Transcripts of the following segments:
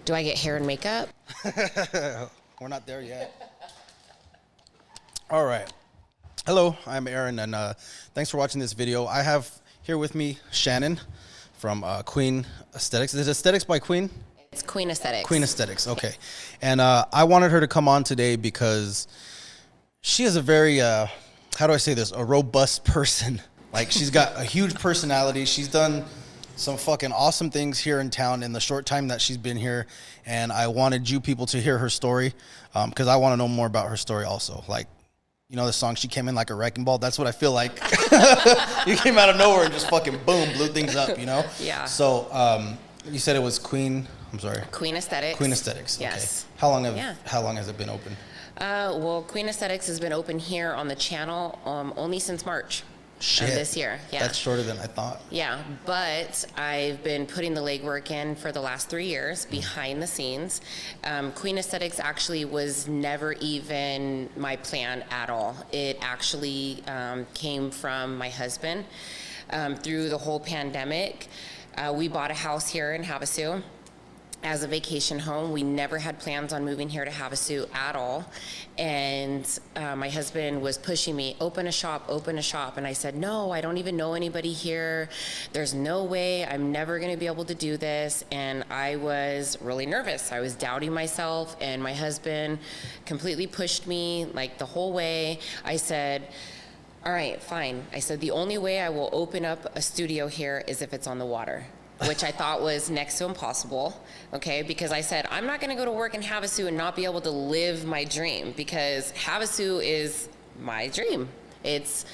Do I get hair and makeup? We're not there yet. All right. Hello, I'm Aaron, and thanks for watching this video. I have here with me Shannon from Queen Aesthetics. Is it Aesthetics by Queen? It's Queen Aesthetics. Queen Aesthetics, okay. And I wanted her to come on today because she is a very, how do I say this, a robust person. Like, she's got a huge personality. She's done some fucking awesome things here in town in the short time that she's been here, and I wanted you people to hear her story because I want to know more about her story also. Like, you know the song, She Came In Like a Wrecking Ball? That's what I feel like. You came out of nowhere and just fucking boom, blew things up, you know? Yeah. So you said it was Queen, I'm sorry. Queen Aesthetics. Queen Aesthetics, okay. Yes. How long has it been open? Well, Queen Aesthetics has been open here on the channel only since March. Shit. This year, yeah. That's shorter than I thought. Yeah, but I've been putting the legwork in for the last 3 years behind the scenes. Queen Aesthetics actually was never even my plan at all. It actually came from my husband through the whole pandemic. We bought a house here in Havasu as a vacation home. We never had plans on moving here to Havasu at all. And my husband was pushing me, open a shop. And I said, no, I don't even know anybody here. There's no way, I'm never gonna be able to do this. And I was really nervous. I was doubting myself, and my husband completely pushed me like the whole way. I said, all right, fine. I said, the only way I will open up a studio here is if it's on the water, which I thought was next to impossible, okay? Because I said, I'm not gonna go to work in Havasu and not be able to live my dream, because Havasu is my dream. It's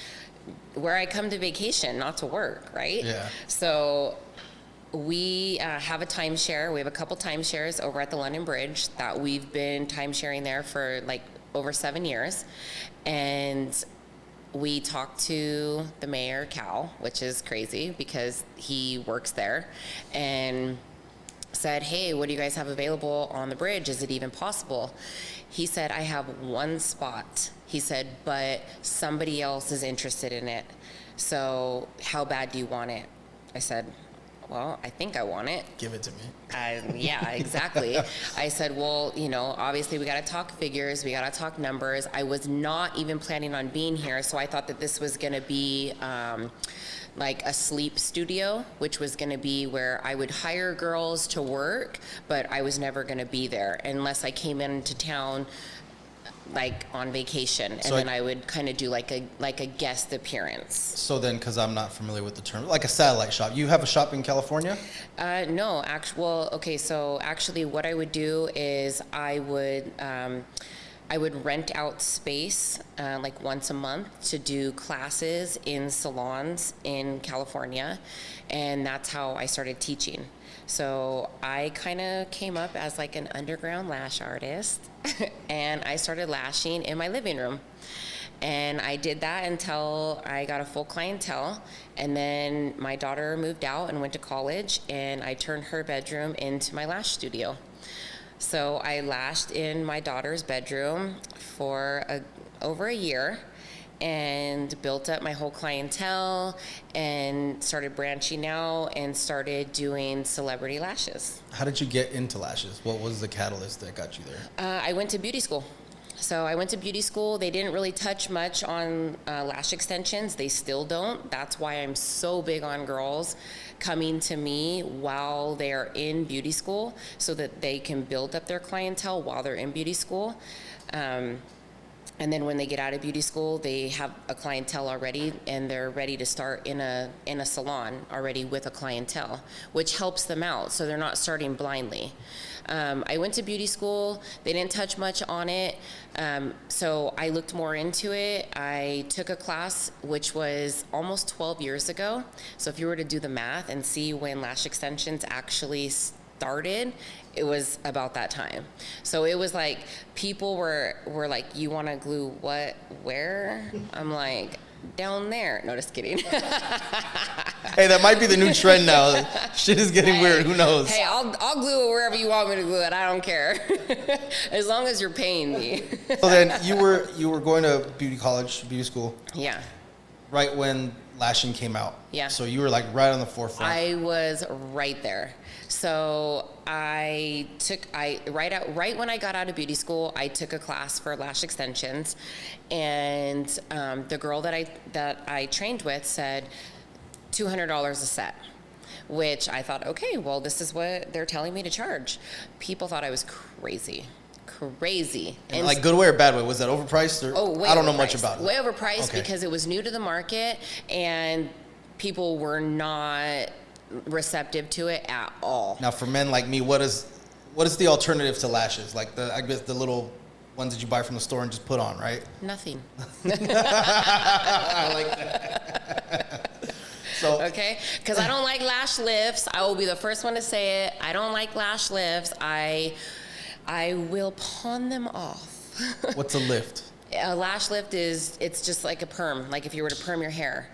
where I come to vacation, not to work, right? Yeah. So we have a timeshare. We have a couple timeshares over at the London Bridge that we've been timesharing there for like over 7 years. And we talked to the mayor, Cal, which is crazy because he works there, and said, hey, what do you guys have available on the bridge? Is it even possible? He said, I have one spot. He said, but somebody else is interested in it. So how bad do you want it? I said, well, I think I want it. Give it to me. Yeah, exactly. I said, well, you know, obviously we got to talk figures, we got to talk numbers. I was not even planning on being here, so I thought that this was going to be like a sleep studio, which was going to be where I would hire girls to work, but I was never going to be there unless I came into town like on vacation, and so then I would kind of do like a guest appearance. So then, because I'm not familiar with the term, like a satellite shop. You have a shop in California? No, okay, so actually what I would do is I would rent out space like once a month to do classes in salons in California, and that's how I started teaching. So I kind of came up as like an underground lash artist, and I started lashing in my living room. And I did that until I got a full clientele, and then my daughter moved out and went to college, and I turned her bedroom into my lash studio. So I lashed in my daughter's bedroom for over a year, and built up my whole clientele and started branching out and started doing celebrity lashes. How did you get into lashes? What was the catalyst that got you there? I went to beauty school. So I went to beauty school. They didn't really touch much on lash extensions. They still don't. That's why I'm so big on girls coming to me while they're in beauty school so that they can build up their clientele while they're in beauty school. And then when they get out of beauty school, they have a clientele already, and they're ready to start in a salon already with a clientele, which helps them out, so they're not starting blindly. I went to beauty school. They didn't touch much on it, so I looked more into it. I took a class, which was almost 12 years ago. So if you were to do the math and see when lash extensions actually started, it was about that time. So it was like people were like, you want to glue what, where? I'm like, down there. No, just kidding. Hey, that might be the new trend now. Shit is getting weird. Who knows? Hey, I'll glue it wherever you want me to glue it. I don't care. As long as you're paying me. So then you were going to beauty school. Yeah. Right when lashing came out. Yeah. So you were like right on the forefront. I was right there. So I right when I got out of beauty school, I took a class for lash extensions, and the girl that I trained with said $200 a set, which I thought, okay, well, this is what they're telling me to charge. People thought I was crazy. And like, good way or bad way? Was that overpriced? Or I don't know much about it. Way overpriced, because it was new to the market and people were not receptive to it at all. Now, for men like me, what is the alternative to lashes? Like I guess the little ones that you buy from the store and just put on, right? Nothing. I like that. So, okay, because I don't like lash lifts. I will be the first one to say it. I don't like lash lifts. I will pawn them off. What's a lift? A lash lift it's just like a perm, like if you were to perm your hair.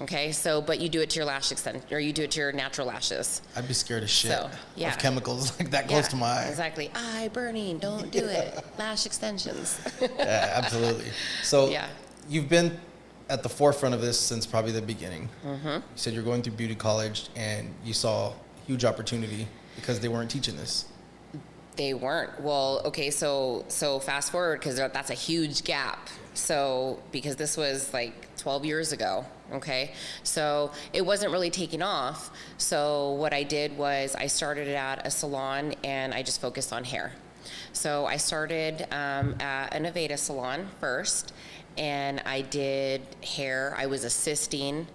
Okay, so, but you do it to your lash extension, or you do it to your natural lashes. I'd be scared of shit. So, yeah. Of chemicals like that close to my eye. Exactly. Eye burning, don't do it. Lash extensions. Yeah, absolutely. So yeah. You've been at the forefront of this since probably the beginning. Mm-hmm. You said you're going through beauty college and you saw huge opportunity because they weren't teaching this. They weren't. Well, okay, so fast forward, because that's a huge gap. So, because this was like 12 years ago, okay? So it wasn't really taking off. So what I did was I started at a salon and I just focused on hair. So I started at an Aveda salon first, and I did hair. I was assisting.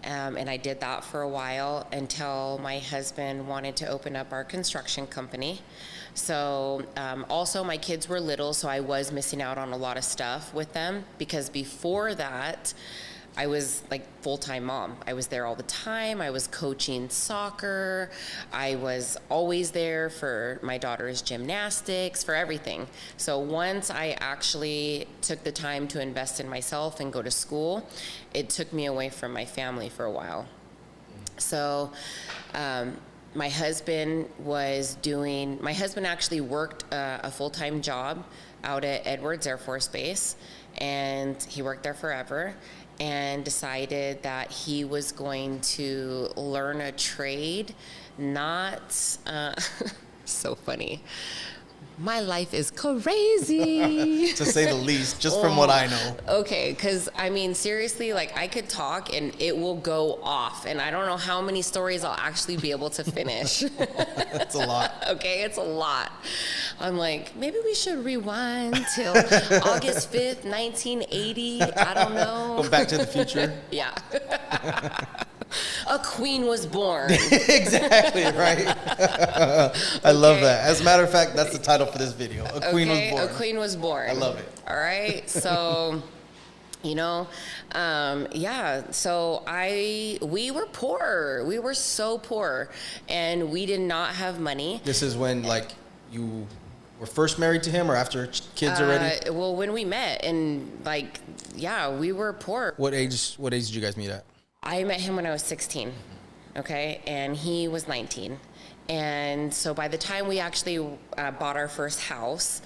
And I did that for a while until my husband wanted to open up our construction company. So also my kids were little, so I was missing out on a lot of stuff with them, because before that, I was like full-time mom. I was there all the time. I was coaching soccer. I was always there for my daughter's gymnastics, for everything. So once I actually took the time to invest in myself and go to school, it took me away from my family for a while. So my husband actually worked a full-time job out at Edwards Air Force Base, and he worked there forever, and decided that he was going to learn a trade, not, so funny. My life is crazy. To say the least, just from what I know. Okay, because I mean, seriously, like I could talk and it will go off, and I don't know how many stories I'll actually be able to finish. That's a lot. Okay, it's a lot. I'm like, maybe we should rewind till August 5th, 1980. I don't know. Go back to the future. Yeah. A queen was born. Exactly, right? I love that. As a matter of fact, that's the title for this video. A queen was born. A queen was born. I love it. All right. So, yeah. So we were poor. We were so poor, and we did not have money. This is when, like, you were first married to him, or after kids already? Well, when we met, and like, yeah, we were poor. What age did you guys meet at? I met him when I was 16, okay, and he was 19. And so by the time we actually bought our first house,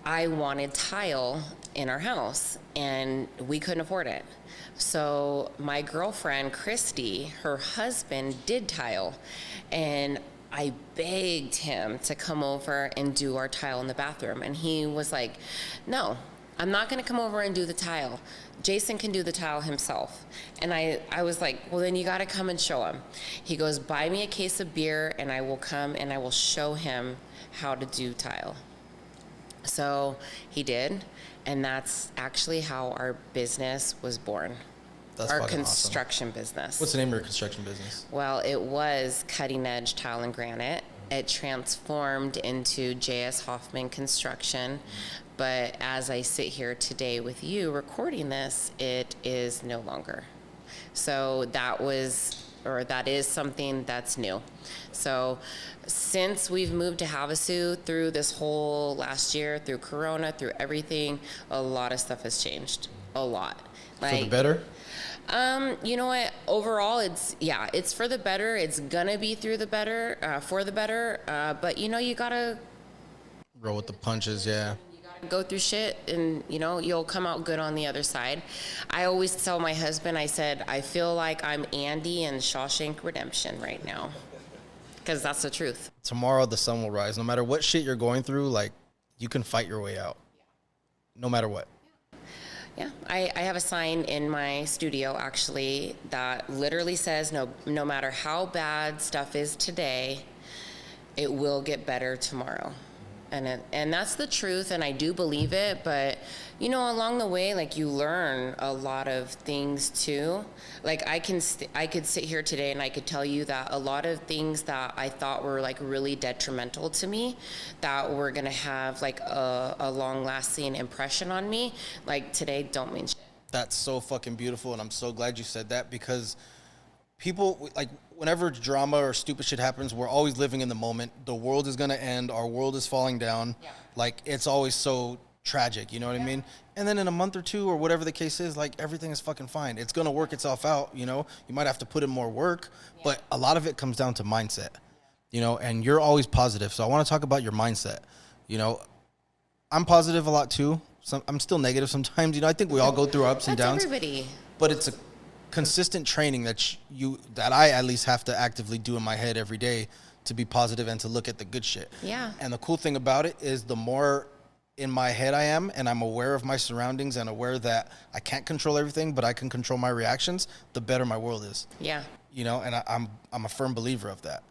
I wanted tile in our house, and we couldn't afford it. So my girlfriend, Christy, her husband did tile, and I begged him to come over and do our tile in the bathroom. And he was like, no, I'm not gonna come over and do the tile. Jason can do the tile himself. And I was like, well, then you gotta come and show him. He goes, buy me a case of beer and I will come and I will show him how to do tile. So he did, and that's actually how our business was born. That's our fucking construction awesome. business. What's the name of your construction business? Well, it was Cutting Edge Tile and Granite. It transformed into J.S. Hoffman Construction. But as I sit here today with you recording this, it is no longer. So that is something that's new. So since we've moved to Havasu, through this whole last year, through Corona, through everything, a lot of stuff has changed. A lot. For the better? You know what? Overall, it's for the better. It's gonna be for the better. But you gotta roll with the punches, yeah. Go through shit, and you'll come out good on the other side. I always tell my husband, I said, I feel like I'm Andy in Shawshank Redemption right now, because that's the truth. Tomorrow the sun will rise. No matter what shit you're going through, like, you can fight your way out. No matter what. Yeah, I have a sign in my studio actually that literally says no matter how bad stuff is today, it will get better tomorrow. And that's the truth, and I do believe it, but you know, along the way, like, you learn a lot of things too. Like, I could sit here today and I could tell you that a lot of things that I thought were like really detrimental to me, that were gonna have like a long lasting impression on me, like today don't mean shit. That's so fucking beautiful, and I'm so glad you said that, because people, like, whenever drama or stupid shit happens, we're always living in the moment. The world is gonna end. Our world is falling down. Yeah. Like, it's always so tragic, you know what I mean? And then in a month or two or whatever the case is, like, everything is fucking fine. It's gonna work itself out, you know? You might have to put in more work, but a lot of it comes down to mindset, you know? And you're always positive. So I wanna talk about your mindset. You know, I'm positive a lot too. I'm still negative sometimes. You know, I think we all go through ups and downs. Everybody. But it's a consistent training that I at least have to actively do in my head every day to be positive and to look at the good shit. Yeah. And the cool thing about it is, the more in my head I am, and I'm aware of my surroundings and aware that I can't control everything, but I can control my reactions, the better my world is. Yeah. You know, and I'm a firm believer of that.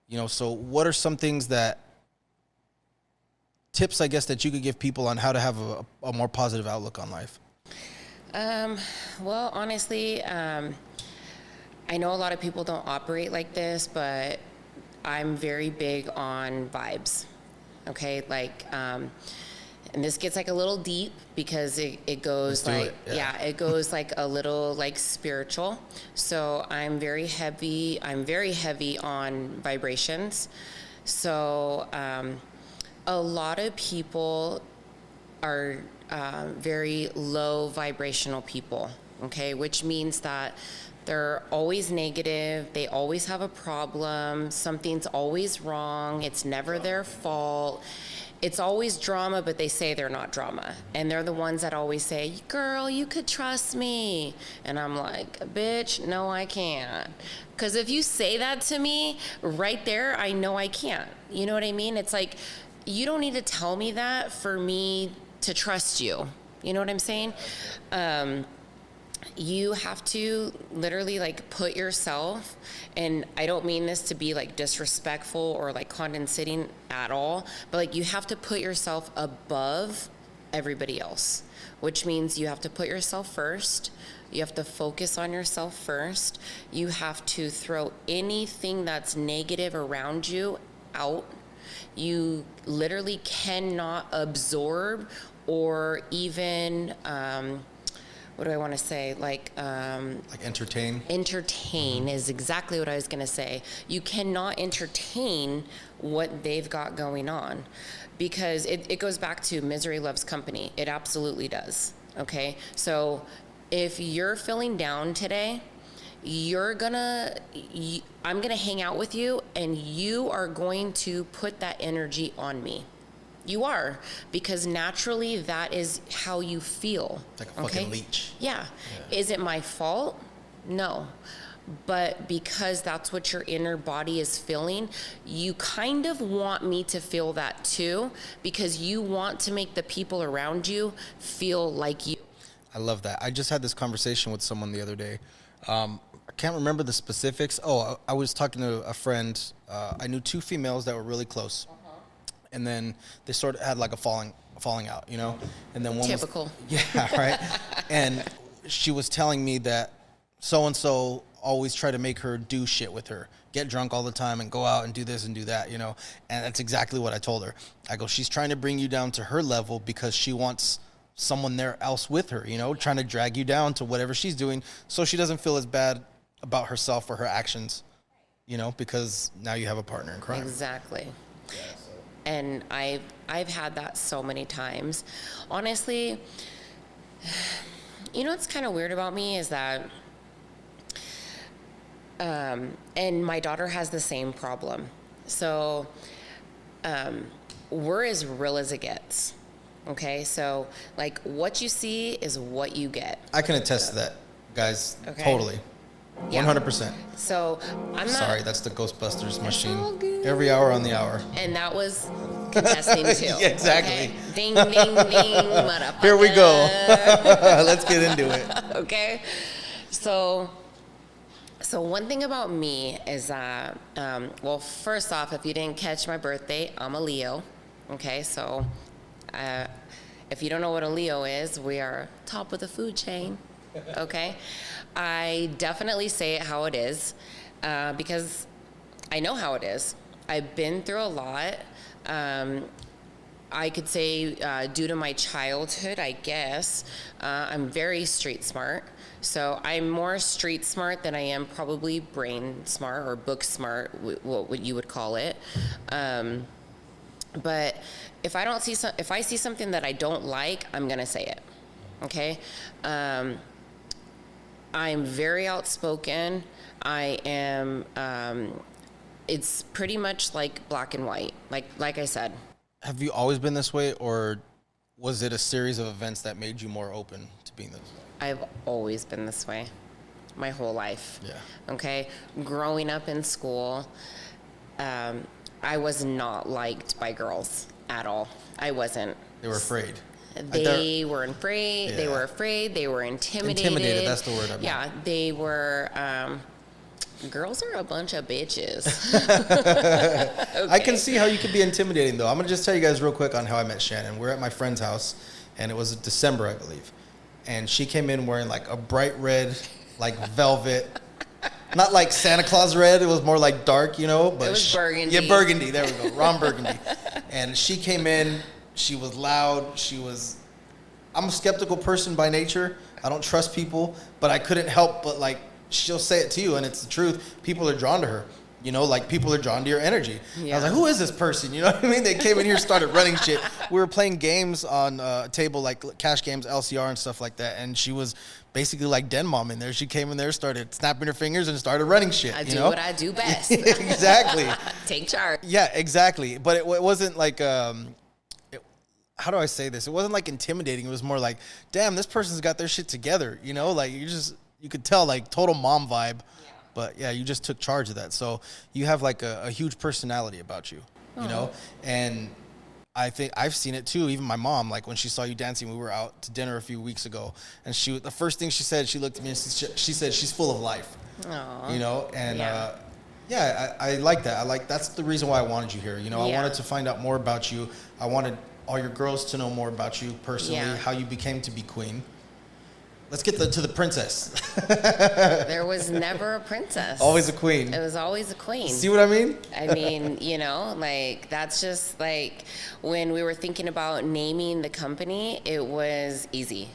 You know, so what are some tips, I guess, that you could give people on how to have a more positive outlook on life? Well, honestly, I know a lot of people don't operate like this, but I'm very big on vibes. Okay, like, and this gets like a little deep because it goes like, it goes like a little like spiritual. So I'm very heavy on vibrations. So a lot of people are very low vibrational people, okay? Which means that they're always negative, they always have a problem, something's always wrong, it's never their fault. It's always drama, but they say they're not drama. And they're the ones that always say, girl, you could trust me. And I'm like, bitch, no, I can't. Because if you say that to me, right there, I know I can't. You know what I mean? It's like, you don't need to tell me that for me to trust you. You know what I'm saying? You have to literally like put yourself, and I don't mean this to be like disrespectful or like condescending at all, but like, you have to put yourself above everybody else, which means you have to put yourself first. You have to focus on yourself first. You have to throw anything that's negative around you out. You literally cannot absorb or even, what do I want to say? Like entertain? Entertain is exactly what I was going to say. You cannot entertain what they've got going on, because it goes back to misery loves company. It absolutely does. Okay? So if you're feeling down today, I'm gonna hang out with you, and you are going to put that energy on me. You are, because naturally that is how you feel. It's like a fucking leech. Yeah. Is it my fault? No. But because that's what your inner body is feeling, you kind of want me to feel that too, because you want to make the people around you feel like you. I love that. I just had this conversation with someone the other day. I can't remember the specifics. Oh, I was talking to a friend. I knew two females that were really close. And then they sort of had like a falling out, you know? And then one typical. Yeah, right? And she was telling me that so-and-so always try to make her do shit with her. Get drunk all the time and go out and do this and do that, you know? And that's exactly what I told her. I go, she's trying to bring you down to her level because she wants someone there else with her, you know? Trying to drag you down to whatever she's doing so she doesn't feel as bad about herself or her actions, you know? Because now you have a partner in crime. Exactly. And I've had that so many times. Honestly, you know what's kind of weird about me is that, and my daughter has the same problem. So we're as real as it gets. Okay, so like, what you see is what you get. I can attest to that, guys. Okay. Totally. Yeah. 100%. So I'm not. Sorry, that's the Ghostbusters machine. all good. Every hour on the hour. And that was contesting too. Yeah, exactly. Okay? Ding, ding, ding, motherfucker. Here we go. Let's get into it. Okay. So one thing about me is that, well, first off, if you didn't catch my birthday, I'm a Leo. Okay, so if you don't know what a Leo is, we are top of the food chain. Okay, I definitely say it how it is because I know how it is. I've been through a lot. I could say due to my childhood, I guess, I'm very street smart. So I'm more street smart than I am probably brain smart or book smart, what you would call it. But if I see something that I don't like, I'm gonna say it. Okay. I'm very outspoken. I am. It's pretty much like black and white. Like I said. Have you always been this way, or was it a series of events that made you more open to being this way? I've always been this way, my whole life. Yeah. Okay. Growing up in school, I was not liked by girls at all. I wasn't. They were afraid. They were afraid. Yeah. They were afraid. They were intimidated. Intimidated, that's the word I meant. Yeah, they were. Girls are a bunch of bitches. Okay. I can see how you could be intimidating, though. I'm going to just tell you guys real quick on how I met Shannon. We're at my friend's house, and it was December, I believe. And she came in wearing like a bright red, like velvet. Not like Santa Claus red. It was more like dark, you know. But it was burgundy. Yeah, burgundy. There we go. Ron Burgundy. And she came in. She was loud. I'm a skeptical person by nature. I don't trust people, but I couldn't help but like, she'll say it to you and it's the truth. People are drawn to her, you know, like people are drawn to your energy. Yeah. I was like, who is this person? You know what I mean? They came in here, started running shit. We were playing games on a table, like cash games, LCR and stuff like that. And she was basically like Den Mom in there. She came in there, started snapping her fingers and started running shit. I do what I do best. Exactly. Take charge. Yeah, exactly. But it wasn't like, how do I say this? It wasn't like intimidating. It was more like, damn, this person's got their shit together. You know, like you could tell like total mom vibe. Yeah. But yeah, you just took charge of that. So you have like a huge personality about you, you know? And I think I've seen it too. Even my mom, like when she saw you dancing, we were out to dinner a few weeks ago, and the first thing she said, she looked at me and she said, she's full of life. Aww. You know? And I like that. That's the reason why I wanted you here. You know, I wanted to find out more about you. I wanted all your girls to know more about you personally, how you became to be queen. Let's get to the princess. There was never a princess. Always a queen. It was always a queen. See what I mean? I mean, you know, like that's just like when we were thinking about naming the company, it was easy.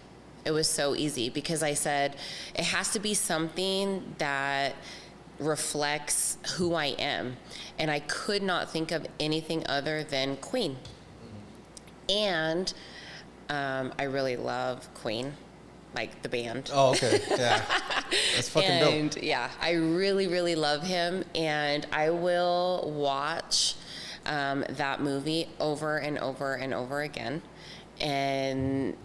It was so easy because I said it has to be something that reflects who I am. And I could not think of anything other than Queen. And I really love Queen. Like the band. Oh, okay. Yeah. That's fucking dope. And yeah, I really, really love him. And I will watch that movie over and over and over again. And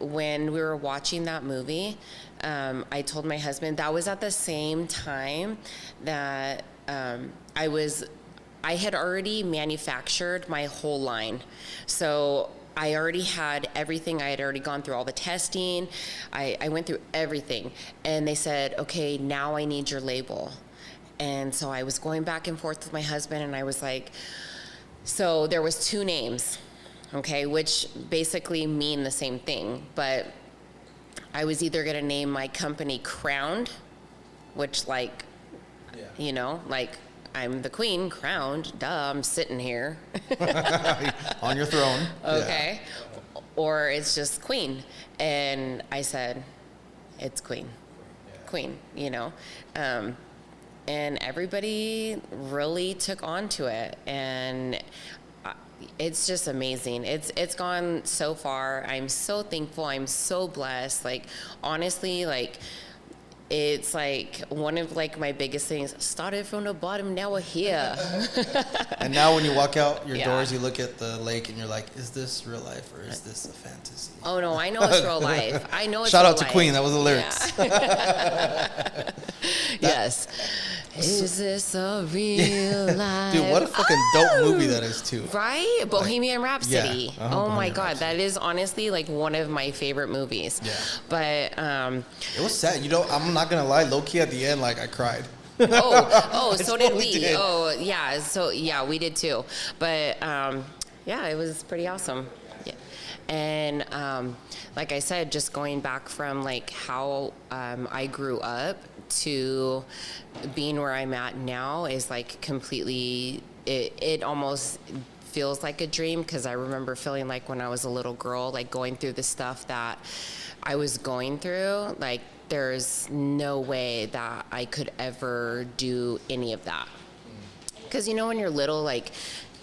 when we were watching that movie, I told my husband that was at the same time that I had already manufactured my whole line. So I already had everything. I had already gone through all the testing. I went through everything. And they said, okay, now I need your label. And so I was going back and forth with my husband, and I was like, so there was two names, okay, which basically mean the same thing. But I was either going to name my company Crowned, which like, you know, like, I'm the queen, crowned, duh, I'm sitting here. On your throne. Okay. Yeah. Or it's just Queen. And I said, it's Queen. Queen, you know. And everybody really took on to it. And it's just amazing. It's gone so far. I'm so thankful. I'm so blessed. Like, honestly, like, it's like one of like my biggest things. Started from the bottom, now we're here. And now when you walk out your Yeah. doors, you look at the lake and you're like, is this real life or is this a fantasy? Oh no, I know it's real life. I know it's Shout real out to life. Queen, that was the lyrics. Yeah. Yes. Is this a real life? Dude, what a fucking dope movie that is too. Right? Bohemian Rhapsody. yeah. Oh my Bohemian God. Rhapsody. That is honestly like one of my favorite movies. Yeah. But, It was sad. You know, I'm not gonna lie, low key at the end, like I cried. so did we. did. Oh, yeah. So, yeah, we did too. But, yeah, it was pretty awesome. Yeah. And, like I said, just going back from like how I grew up to being where I'm at now is like completely, it almost feels like a dream, because I remember feeling like when I was a little girl, like going through the stuff that I was going through, like there's no way that I could ever do any of that. Because, you know, when you're little, like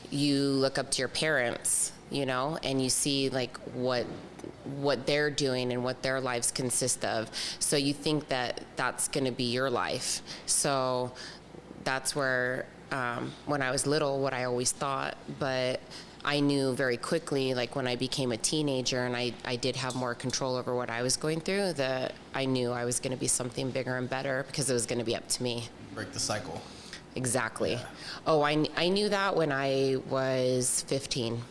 you look up to your parents, you know, and you see like what they're doing and what their lives consist of. So you think that that's going to be your life. So that's where, when I was little, what I always thought, but I knew very quickly, like when I became a teenager and I did have more control over what I was going through, that I knew I was going to be something bigger and better, because it was going to be up to me. Break the cycle. Exactly. Yeah. Oh, I knew that when I was 15.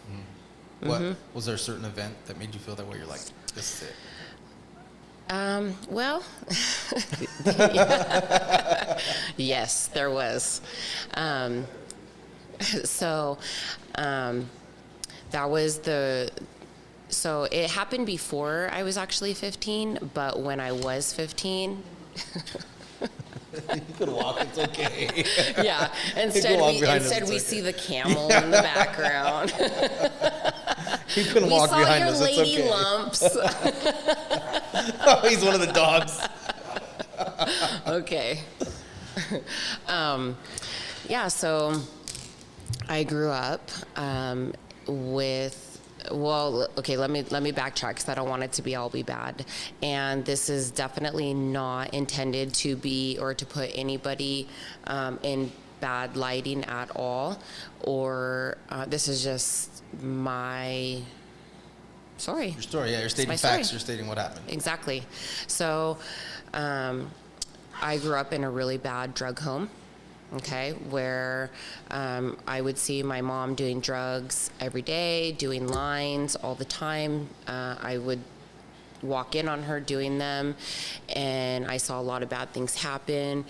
What was there a certain event that made you feel that way? You're like, this is it. Well, yes, there was. So that was so it happened before I was actually 15, but when I was 15, You could walk, it's okay. yeah, walk instead behind us, it's we okay. see the camel in the background. You couldn't We walk saw behind your us, lady it's okay. lumps. Oh, he's one of the dogs. Okay. Yeah, so I grew up with. Well, okay, let me backtrack, because I don't want it to be all be bad. And this is definitely not intended to be or to put anybody in bad lighting at all. Or this is just my story. Your story, yeah, you're stating my facts, story. you're stating what happened. Exactly. So I grew up in a really bad drug home. Okay, where I would see my mom doing drugs every day, doing lines all the time. I would walk in on her doing them, and I saw a lot of bad things happen.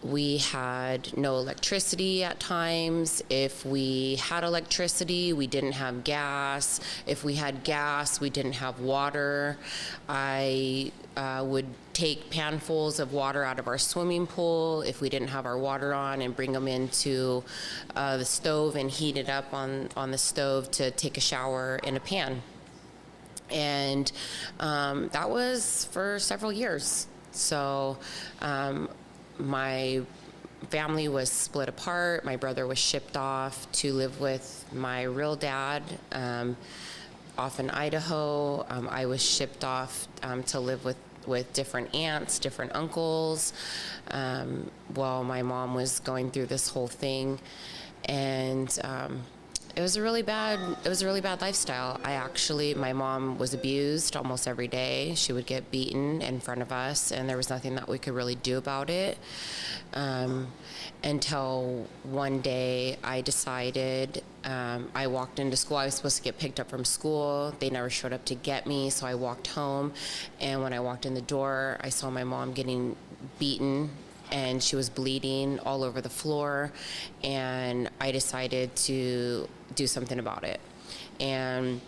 We had no electricity at times. If we had electricity, we didn't have gas. If we had gas, we didn't have water. I would take panfuls of water out of our swimming pool if we didn't have our water on, and bring them into the stove and heat it up on the stove to take a shower in a pan. And that was for several years. So my family was split apart. My brother was shipped off to live with my real dad off in Idaho. I was shipped off to live with different aunts, different uncles, while my mom was going through this whole thing. And it was a really bad lifestyle. My mom was abused almost every day. She would get beaten in front of us, and there was nothing that we could really do about it. Until one day I decided, I walked into school. I was supposed to get picked up from school. They never showed up to get me, so I walked home. And when I walked in the door, I saw my mom getting beaten, and she was bleeding all over the floor. And I decided to do something about it. And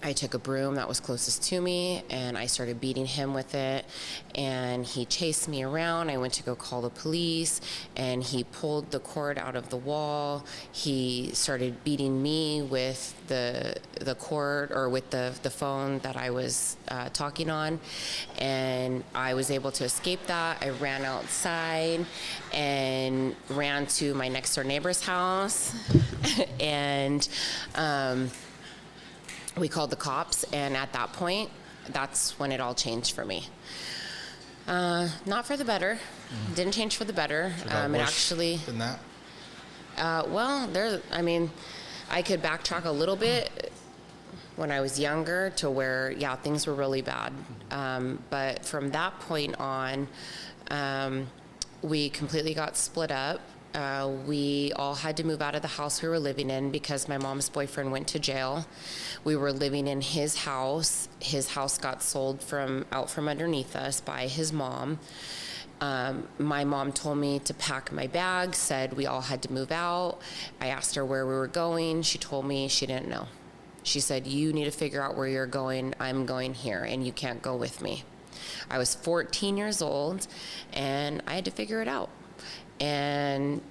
I took a broom that was closest to me, and I started beating him with it, and he chased me around. I went to go call the police, and he pulled the cord out of the wall. He started beating me with the cord, or with the phone that I was talking on, and I was able to escape that. I ran outside and ran to my next door neighbor's house, and we called the cops, and at that point, that's when it all changed for me. Not for the better. Didn't change for the better. It got It worse actually, than that. I could backtrack a little bit when I was younger to where, yeah, things were really bad. But from that point on, we completely got split up. We all had to move out of the house we were living in because my mom's boyfriend went to jail. We were living in his house. His house got sold out from underneath us by his mom. My mom told me to pack my bag, said we all had to move out. I asked her where we were going. She told me she didn't know. She said, you need to figure out where you're going. I'm going here, and you can't go with me. I was 14 years old, and I had to figure it out. And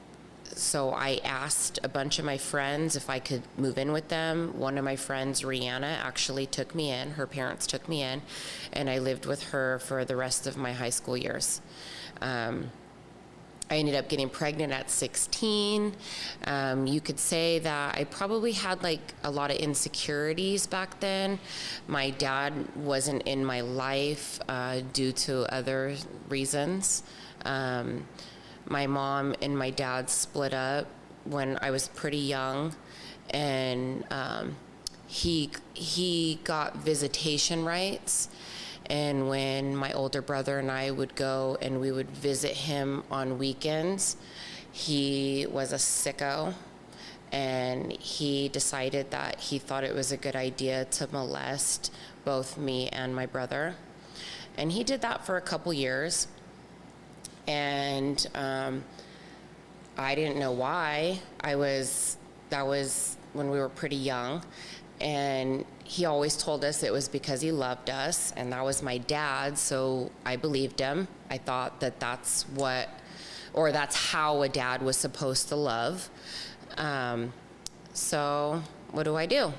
so I asked a bunch of my friends if I could move in with them. One of my friends, Rihanna, actually took me in. Her parents took me in, and I lived with her for the rest of my high school years. I ended up getting pregnant at 16. You could say that I probably had like a lot of insecurities back then. My dad wasn't in my life due to other reasons. My mom and my dad split up when I was pretty young, and he got visitation rights. And when my older brother and I would go and we would visit him on weekends, he was a sicko, and he decided that he thought it was a good idea to molest both me and my brother. And he did that for a couple years. And I didn't know why. That was when we were pretty young. And he always told us it was because he loved us, and that was my dad, so I believed him. I thought that that's how a dad was supposed to love. So what do I do?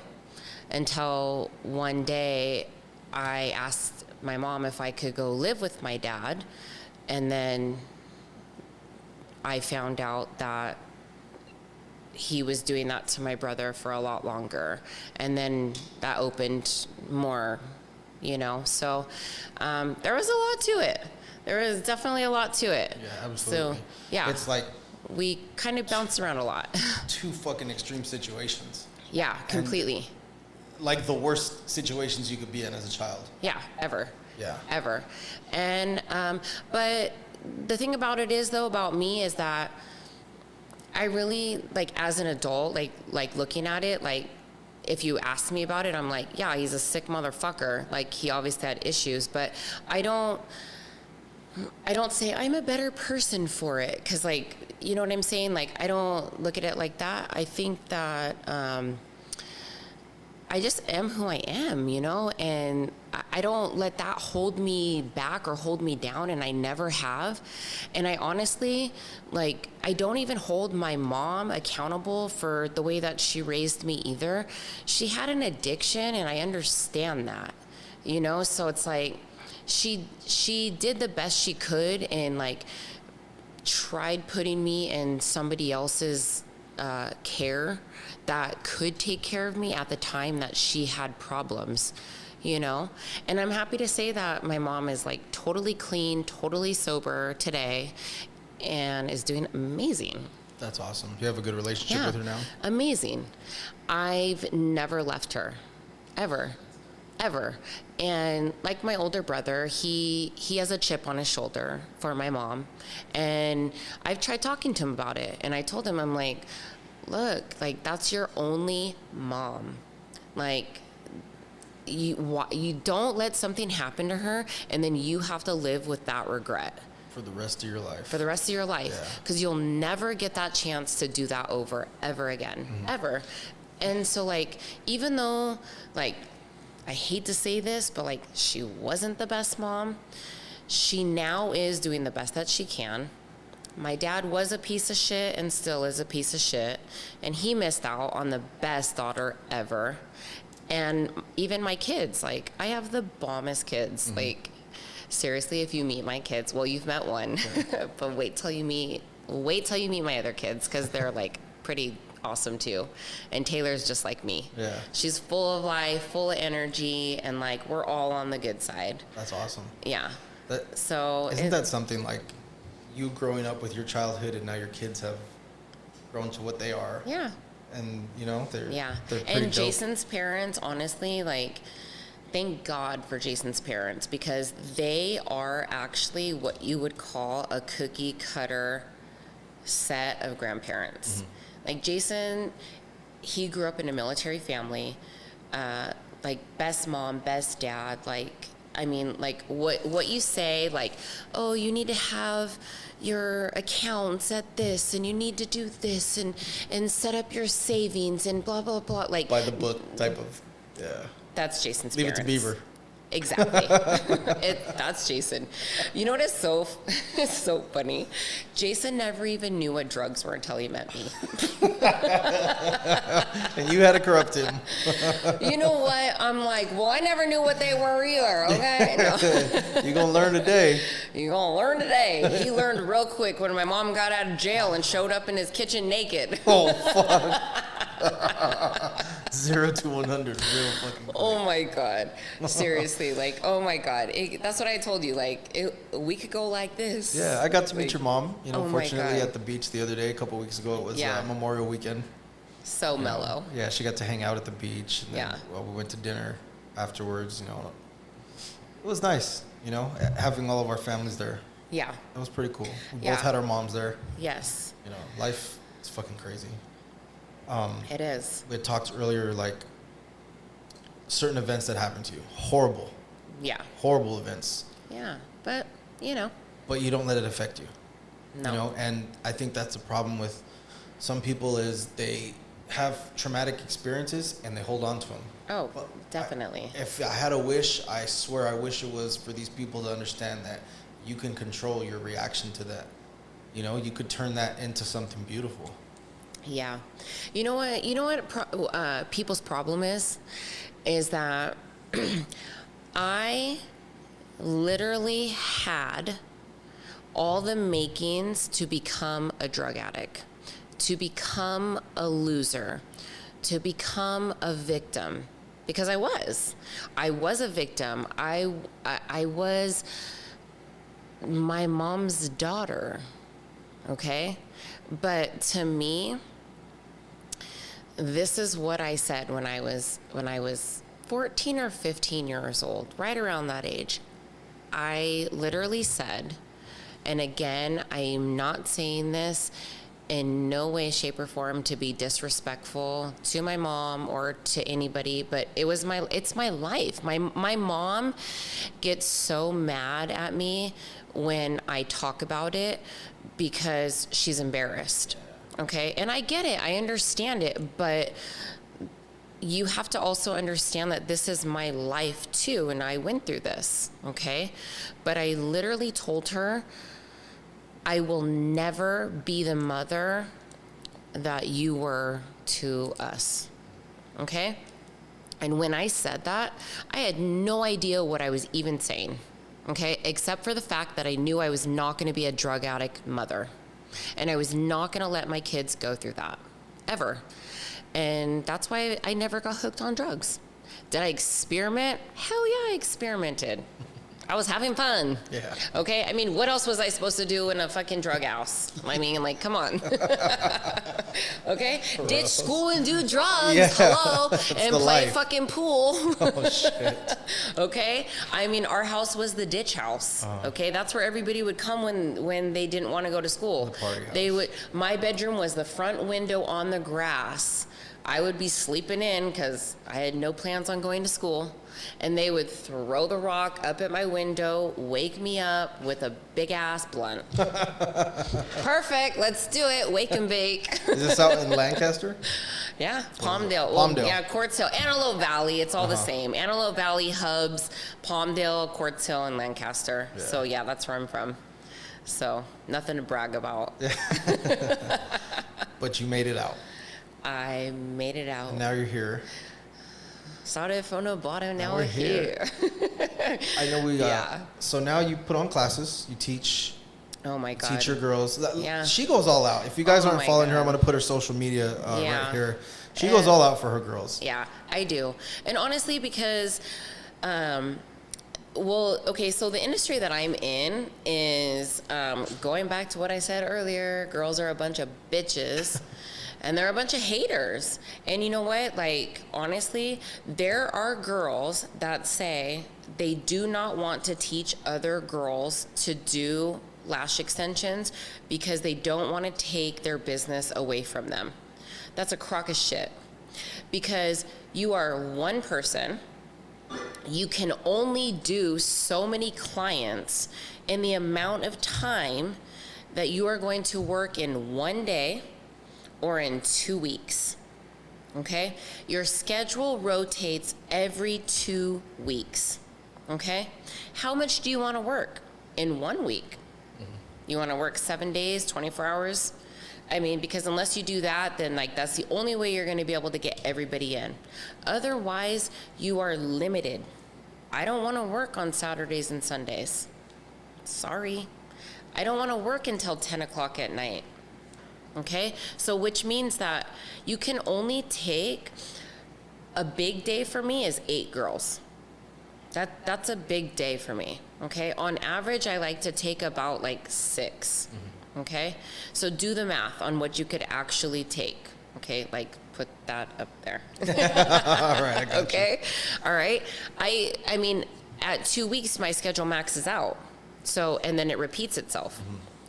Until one day I asked my mom if I could go live with my dad, and then I found out that he was doing that to my brother for a lot longer. And then that opened more, So there was a lot to it. There was definitely a lot to it. Yeah, absolutely. So, yeah. It's like we kind of bounced around a lot. two fucking extreme situations. Yeah, completely. And like the worst situations you could be in as a child. Yeah, ever. Yeah. Ever. And, but the thing about it is, though, about me is that I really, as an adult, looking at it, if you ask me about it, I'm like, yeah, he's a sick motherfucker. He obviously had issues, but I don't say I'm a better person for it. 'Cause you know what I'm saying? I don't look at it like that. I think that, I just am who I am, and I don't let that hold me back or hold me down, and I never have. And I honestly, I don't even hold my mom accountable for the way that she raised me either. She had an addiction, and I understand that, So it's she did the best she could and tried putting me in somebody else's care that could take care of me at the time that she had problems, And I'm happy to say that my mom is totally clean, totally sober today, and is doing amazing. That's awesome. Do you have a good relationship with her now? Amazing. I've never left her, ever. And like my older brother, he has a chip on his shoulder for my mom, and I've tried talking to him about it, and I told him, I'm like, look, that's your only mom. You don't let something happen to her and then you have to live with that regret for the rest of your life. For the rest of your life, because you'll never get that chance to do that over ever again, ever. And so even though I hate to say this, but she wasn't the best mom, she now is doing the best that she can. My dad was a piece of shit and still is a piece of shit, and he missed out on the best daughter ever. And even my kids, I have the bombest kids. Seriously, if you meet my kids, well, you've met one, but wait till you meet my other kids, because they're pretty awesome too. And Taylor's just like me. Yeah. She's full of life, full of energy, and we're all on the good side. That's awesome. Yeah. Isn't that something, like you growing up with your childhood and now your kids have grown to what they are? Yeah. And they're pretty and dope. Jason's parents, honestly, like, thank God for Jason's parents, because they are actually what you would call a cookie cutter set of grandparents. Like Jason, he grew up in a military family, like best mom, best dad, like, I mean, like what you say, like, oh, you need to have your accounts at this, and you need to do this, and set up your savings, and blah blah blah, like by the book type of, yeah. That's Jason's Leave parents. it to Beaver. Exactly. That's Jason. You know what is it's so funny? Jason never even knew what drugs were until he met me. And you had to corrupt him. You know what? I'm like, well, I never knew what they were either, okay? No. You're going to learn today. You're going to learn today. He learned real quick when my mom got out of jail and showed up in his kitchen naked. Oh, fuck. 0 to 100 real fucking quick. Oh my God. Seriously, like, oh my God. That's what I told you. Like, we could go like this. Yeah, I got to meet your mom, oh my fortunately, God. at the beach the other day, a couple weeks ago. It was Memorial Weekend. So mellow. Yeah, she got to hang out at the beach. And then, Yeah. we went to dinner afterwards, It was nice, having all of our families there. Yeah. It was pretty cool. We Yeah. both had our moms there. Yes. Life is fucking crazy. It is. We had talked earlier, like, certain events that happened to you. Horrible. Yeah. Horrible events. Yeah. But, But you don't let it affect you. No. And I think that's the problem with some people is they have traumatic experiences and they hold on to them. Oh, definitely. If I had a wish, I swear I wish it was for these people to understand that you can control your reaction to that. You could turn that into something beautiful. Yeah. You know what people's problem is that I literally had all the makings to become a drug addict, to become a loser, to become a victim, because I was a victim. I was my mom's daughter. Okay? But to me, this is what I said when I was 14 or 15 years old, right around that age. I literally said, and again, I am not saying this in no way, shape, or form to be disrespectful to my mom or to anybody, but it's my life. My mom gets so mad at me when I talk about it because she's embarrassed. Okay, and I get it, I understand it, but you have to also understand that this is my life too, and I went through this, okay? But I literally told her, I will never be the mother that you were to us, okay? And when I said that, I had no idea what I was even saying, okay? Except for the fact that I knew I was not gonna be a drug addict mother. And I was not gonna let my kids go through that, ever. And that's why I never got hooked on drugs. Did I experiment? Hell yeah, I experimented. I was having fun. Yeah. Okay? I mean, what else was I supposed to do in a fucking drug house? I mean, like, come on. Okay? Ditch school and do drugs. Yeah. Hello. And the play life. fucking pool. Oh, shit. Okay? I mean, our house was the ditch house. Okay? That's where everybody would come when they didn't want to go to school. The party house. My bedroom was the front window on the grass. I would be sleeping in because I had no plans on going to school. And they would throw the rock up at my window, wake me up with a big ass blunt. Perfect, let's do it. Wake and bake. Is this out in Lancaster? Yeah, Palmdale. Palmdale. Well, yeah, Quartz Hill, Antelope Valley. It's all the same. Antelope Valley, Hubs, Palmdale, Quartz Hill, and Lancaster. Yeah. So yeah, that's where I'm from. So nothing to brag about. But you made it out. I made it out. And now you're here. Started from the bottom, now we're we're here. I know we Yeah. So now you put on classes, you teach Oh my God. teach your girls. Yeah. She goes all out. If you guys Oh aren't my following her, God. I'm going to put her social media Yeah. right here. She goes all out for her girls. Yeah, I do. And honestly, because Well, okay, so the industry that I'm in is going back to what I said earlier. Girls are a bunch of bitches. And they're a bunch of haters. And you know what? Like, honestly, there are girls that say they do not want to teach other girls to do lash extensions because they don't want to take their business away from them. That's a crock of shit. Because you are one person. You can only do so many clients in the amount of time that you are going to work in one day or in 2 weeks. Okay? Your schedule rotates every 2 weeks. Okay? How much do you want to work in 1 week? You want to work 7 days, 24 hours? I mean, because unless you do that, then like that's the only way you're going to be able to get everybody in. Otherwise, you are limited. I don't want to work on Saturdays and Sundays. Sorry. I don't want to work until 10 o'clock at night. Okay? So which means that you can only take, a big day for me is 8 girls. That's a big day for me. Okay? On average, I like to take about like 6. Okay? So do the math on what you could actually take. Okay? Like put that up there. All right, I got okay? All right? I mean, at 2 weeks, my schedule maxes out. So, and then it repeats itself.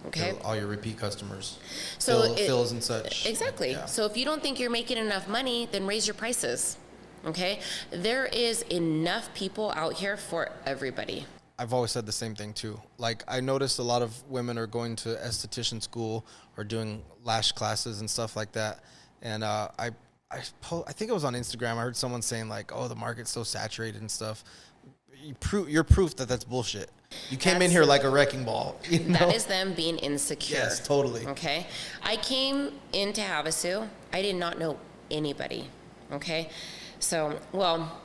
Okay? All your repeat customers. So Fills and such. Exactly. Yeah. So if you don't think you're making enough money, then raise your prices. Okay? There is enough people out here for everybody. I've always said the same thing too. Like, I noticed a lot of women are going to esthetician school or doing lash classes and stuff like that. And I think it was on Instagram. I heard someone saying like, "Oh, the market's so saturated and stuff." You're proof that that's bullshit. You came in here like a wrecking ball. You know? That is them being insecure. Yes, totally. Okay? I came into Havasu. I did not know anybody. Okay? So, well,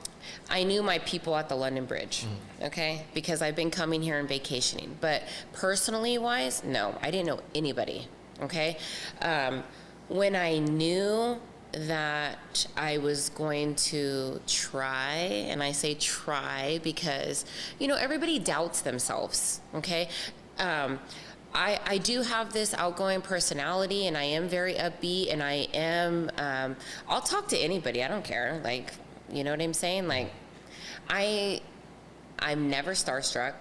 I knew my people at the London Bridge, okay? Because I've been coming here and vacationing. But personally wise, no, I didn't know anybody, okay? When I knew that I was going to try, and I say try because, you know, everybody doubts themselves, okay? I do have this outgoing personality, and I am very upbeat, and I am, I'll talk to anybody, I don't care, like, you know what I'm saying? Like, I'm never starstruck.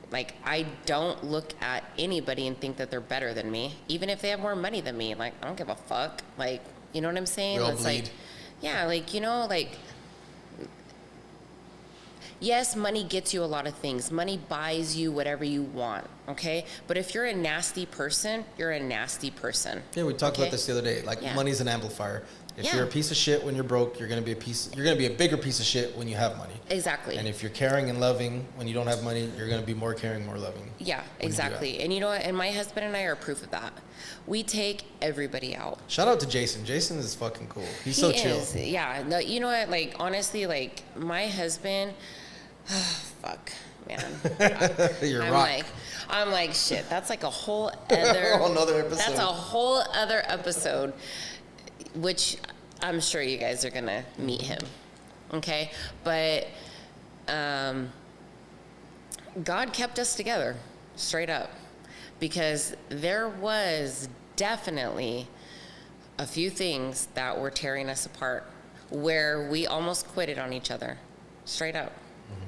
Like, I don't look at anybody and think that they're better than me, even if they have more money than me. Like, I don't give a fuck. Like, you know what I'm saying? We all It's bleed. like, yeah, like, you know, like, yes, money gets you a lot of things. Money buys you whatever you want, okay? But if you're a nasty person, you're a nasty person. Yeah, we talked okay? about this the other day. Like, Yeah. money's an amplifier. If Yeah. you're a piece of shit when you're broke, you're gonna be a bigger piece of shit when you have money. Exactly. And if you're caring and loving when you don't have money, you're gonna be more caring, more loving. Yeah, when you do exactly. that. And you know what? And my husband and I are proof of that. We take everybody out. Shout out to Jason. Jason is fucking cool. He's so chill. Is. Yeah. No, you know what? Like, honestly, like, my husband, fuck, man. You're I'm rock. I'm like, shit, that's like a whole other, Whole nother episode. That's a whole other episode, which I'm sure you guys are going to meet him. Okay. But, God kept us together, straight up, because there was definitely a few things that were tearing us apart where we almost quitted on each other, straight up.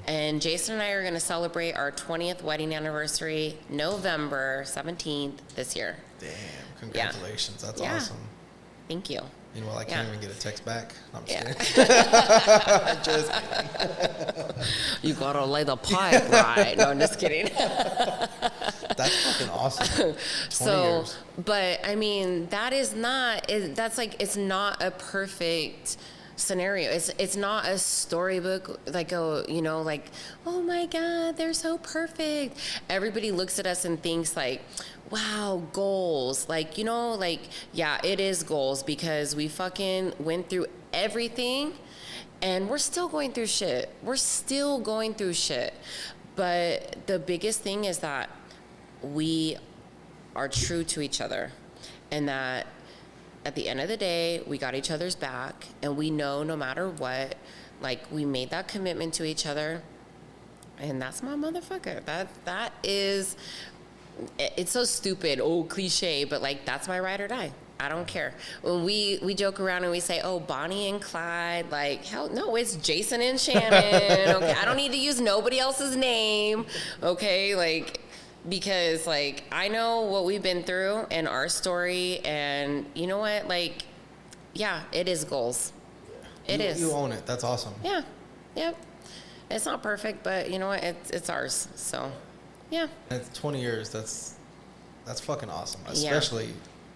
And Jason and I are going to celebrate our 20th wedding anniversary November 17th this year. Damn, congratulations. That's Yeah. awesome. Thank you. Meanwhile, I can't Yeah. even get a text back. No, I'm just Yeah. kidding. Just kidding. You got to lay the pipe right. No, I'm just kidding. That's fucking awesome. 20 So, years. but I mean, that is not, that's like, it's not a perfect scenario. It's not a storybook, like, oh, you know, like, oh my God, they're so perfect. Everybody looks at us and thinks like, wow, goals. Like, you know, like, yeah, it is goals because we fucking went through everything and we're still going through shit. We're still going through shit. But the biggest thing is that we are true to each other and that at the end of the day, we got each other's back and we know no matter what, like, we made that commitment to each other and that's my motherfucker. That is, it's so stupid, cliche, but like that's my ride or die. I don't care. When we joke around and we say, oh, Bonnie and Clyde, like, hell no, it's Jason and Shannon. Okay, I don't need to use nobody else's name. Okay, like, because like I know what we've been through and our story, and you know what, like, yeah, it is goals. It is. You own it. That's awesome. Yeah. Yep. It's not perfect, but you know what? It's ours. So, yeah. And it's 20 years. That's fucking awesome, especially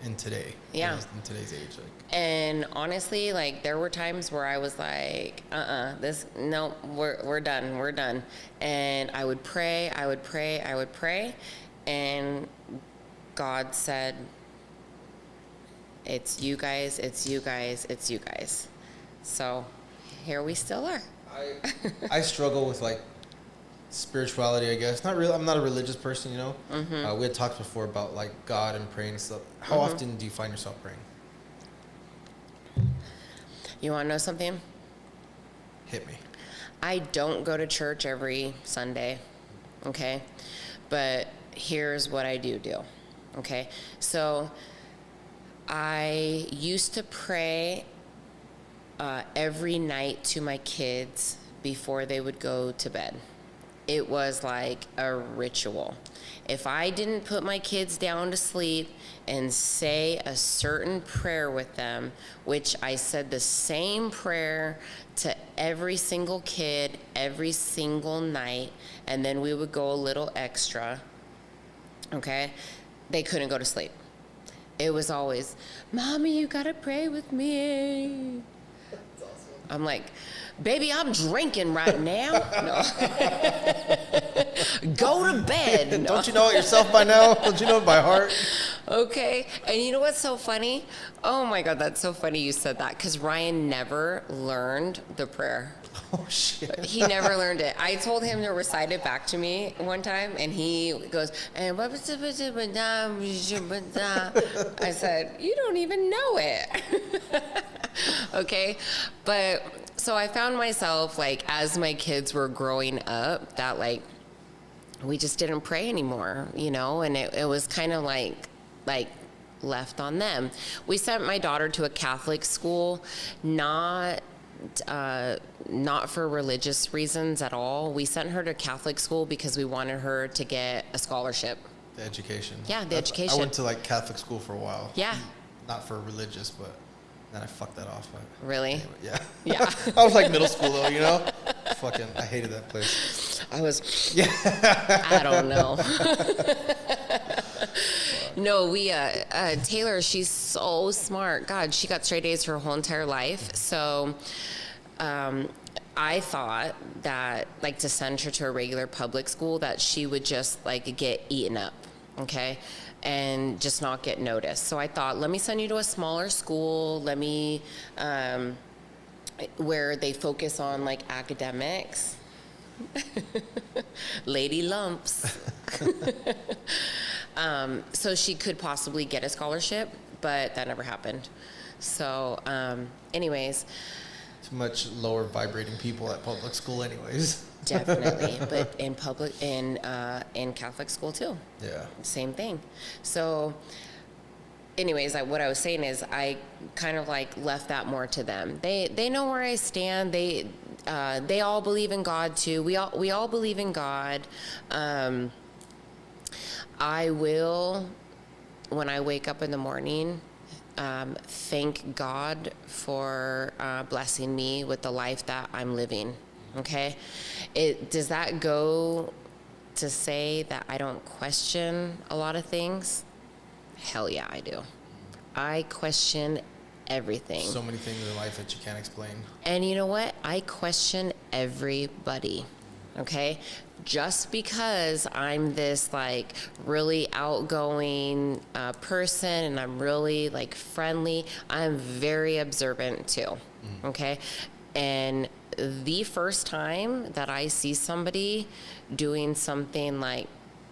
in today. Yeah. In today's age. Like. And honestly, like there were times where I was like, we're done. And I would pray, and God said, it's you guys. So here we still are. I struggle with like spirituality, I guess. Not really. I'm not a religious person, you know. We had talked before about like God and praying and stuff. How often do you find yourself praying? You want to know something? Hit me. I don't go to church every Sunday, okay? But here's what I do, okay? So I used to pray every night to my kids before they would go to bed. It was like a ritual. If I didn't put my kids down to sleep and say a certain prayer with them, which I said the same prayer to every single kid every single night, and then we would go a little extra, okay, they couldn't go to sleep. It was always, Mommy, you gotta pray with me. I'm like, baby, I'm drinking right now. No. Go to bed. No. Don't you know it yourself by now? Don't you know it by heart? Okay. And you know what's so funny? Oh my God, that's so funny you said that, because Ryan never learned the prayer. Oh, shit. He never learned it. I told him to recite it back to me one time, and he goes, and I said, you don't even know it. Okay. But so I found myself, like, as my kids were growing up, that, like, we just didn't pray anymore, you know, and it was kind of like left on them. We sent my daughter to a Catholic school, not for religious reasons at all. We sent her to Catholic school because we wanted her to get a scholarship. The education. Yeah, the education. I went to like Catholic school for a while. Yeah. Not for religious, but then I fucked that off. Really? Anyway, yeah. Yeah. I was like middle school though, you know? Fucking, I hated that place. I don't know. No, Taylor, she's so smart. God, she got straight A's her whole entire life. So I thought that, like, to send her to a regular public school, that she would just, like, get eaten up, okay, and just not get noticed. So I thought, let me send you to a smaller school. Let me, where they focus on, like, academics. Lady lumps. So she could possibly get a scholarship, but that never happened. So, anyways. Too much lower vibrating people at public school anyways. Definitely, but in Catholic school too. Yeah. Same thing. So, anyways, what I was saying is I kind of like left that more to them. They know where I stand. They all believe in God too. We all believe in God. I will, when I wake up in the morning, thank God for blessing me with the life that I'm living. Okay, does that go to say that I don't question a lot of things? Hell yeah, I do. I question everything. So many things in life that you can't explain. And you know what? I question everybody. Okay? Just because I'm this like really outgoing person and I'm really like friendly, I'm very observant too. Okay? And the first time that I see somebody doing something like,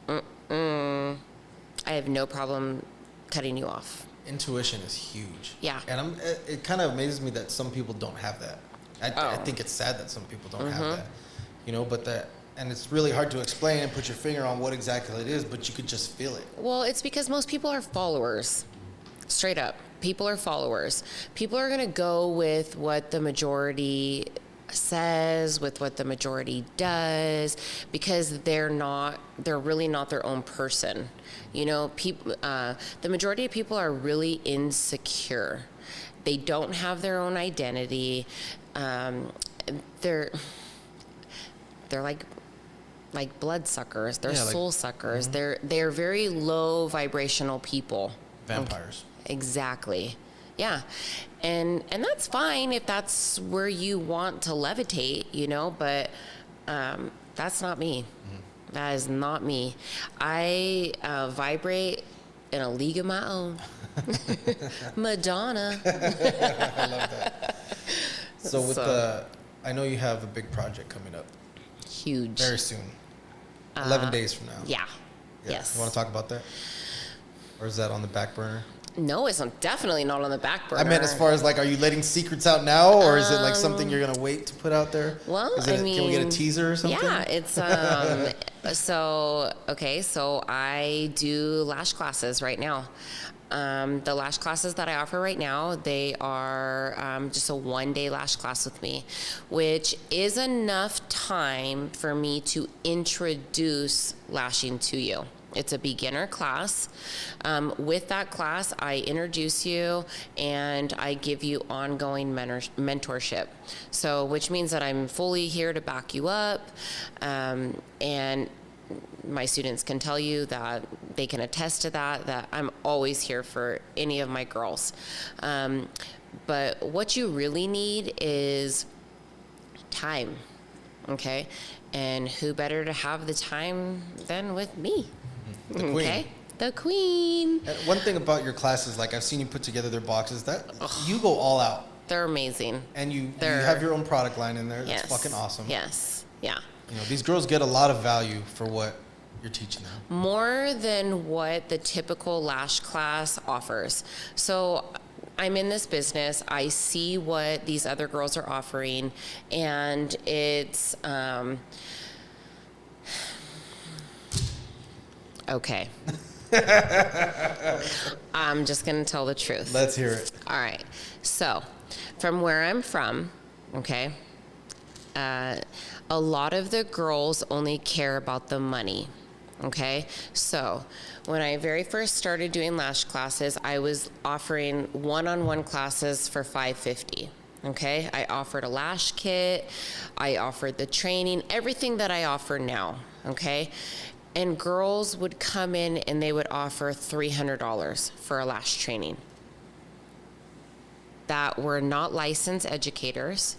I have no problem cutting you off. Intuition is huge. Yeah. And it kind of amazes me that some people don't have that. I think it's sad that some people don't have that. You know, but that and it's really hard to explain and put your finger on what exactly it is, but you could just feel it. Well, it's because most people are followers. Straight up. People are followers. People are going to go with what the majority says, with what the majority does, because they're really not their own person. You know, people, the majority of people are really insecure. They don't have their own identity. They're like bloodsuckers. They're soul suckers. They're very low vibrational people. Vampires. Exactly. Yeah. And that's fine if that's where you want to levitate, you know, but that's not me. That is not me. I vibrate in a league of my own. Madonna. I love that. So I know you have a big project coming up. Huge. Very soon. 11 days from now. Yeah. Yes. You want to talk about that? Or is that on the back burner? No, it's definitely not on the back burner. I meant as far as like, are you letting secrets out now, or is it like something you're gonna wait to put out there? Well, can we get a teaser or something? Yeah, it's so I do lash classes right now. The lash classes that I offer right now, they are just a 1-day lash class with me, which is enough time for me to introduce lashing to you. It's a beginner class. With that class, I introduce you and I give you ongoing mentorship. So, which means that I'm fully here to back you up. And my students can tell you that they can attest to that I'm always here for any of my girls. But what you really need is time, okay? And who better to have the time than with me? The queen. Okay? The queen. And one thing about your classes, like I've seen you put together their boxes, that you go all out. They're amazing. And you have your own product line in there. Yes. That's fucking awesome. Yes. Yeah. You know, these girls get a lot of value for what you're teaching them. More than what the typical lash class offers. So I'm in this business. I see what these other girls are offering, and it's okay. I'm just going to tell the truth. Let's hear it. All right. So, from where I'm from, okay, a lot of the girls only care about the money, okay? So, when I very first started doing lash classes, I was offering one-on-one classes for $550. Okay, I offered a lash kit, I offered the training, everything that I offer now, okay? And girls would come in and they would offer $300 for a lash training that were not licensed educators,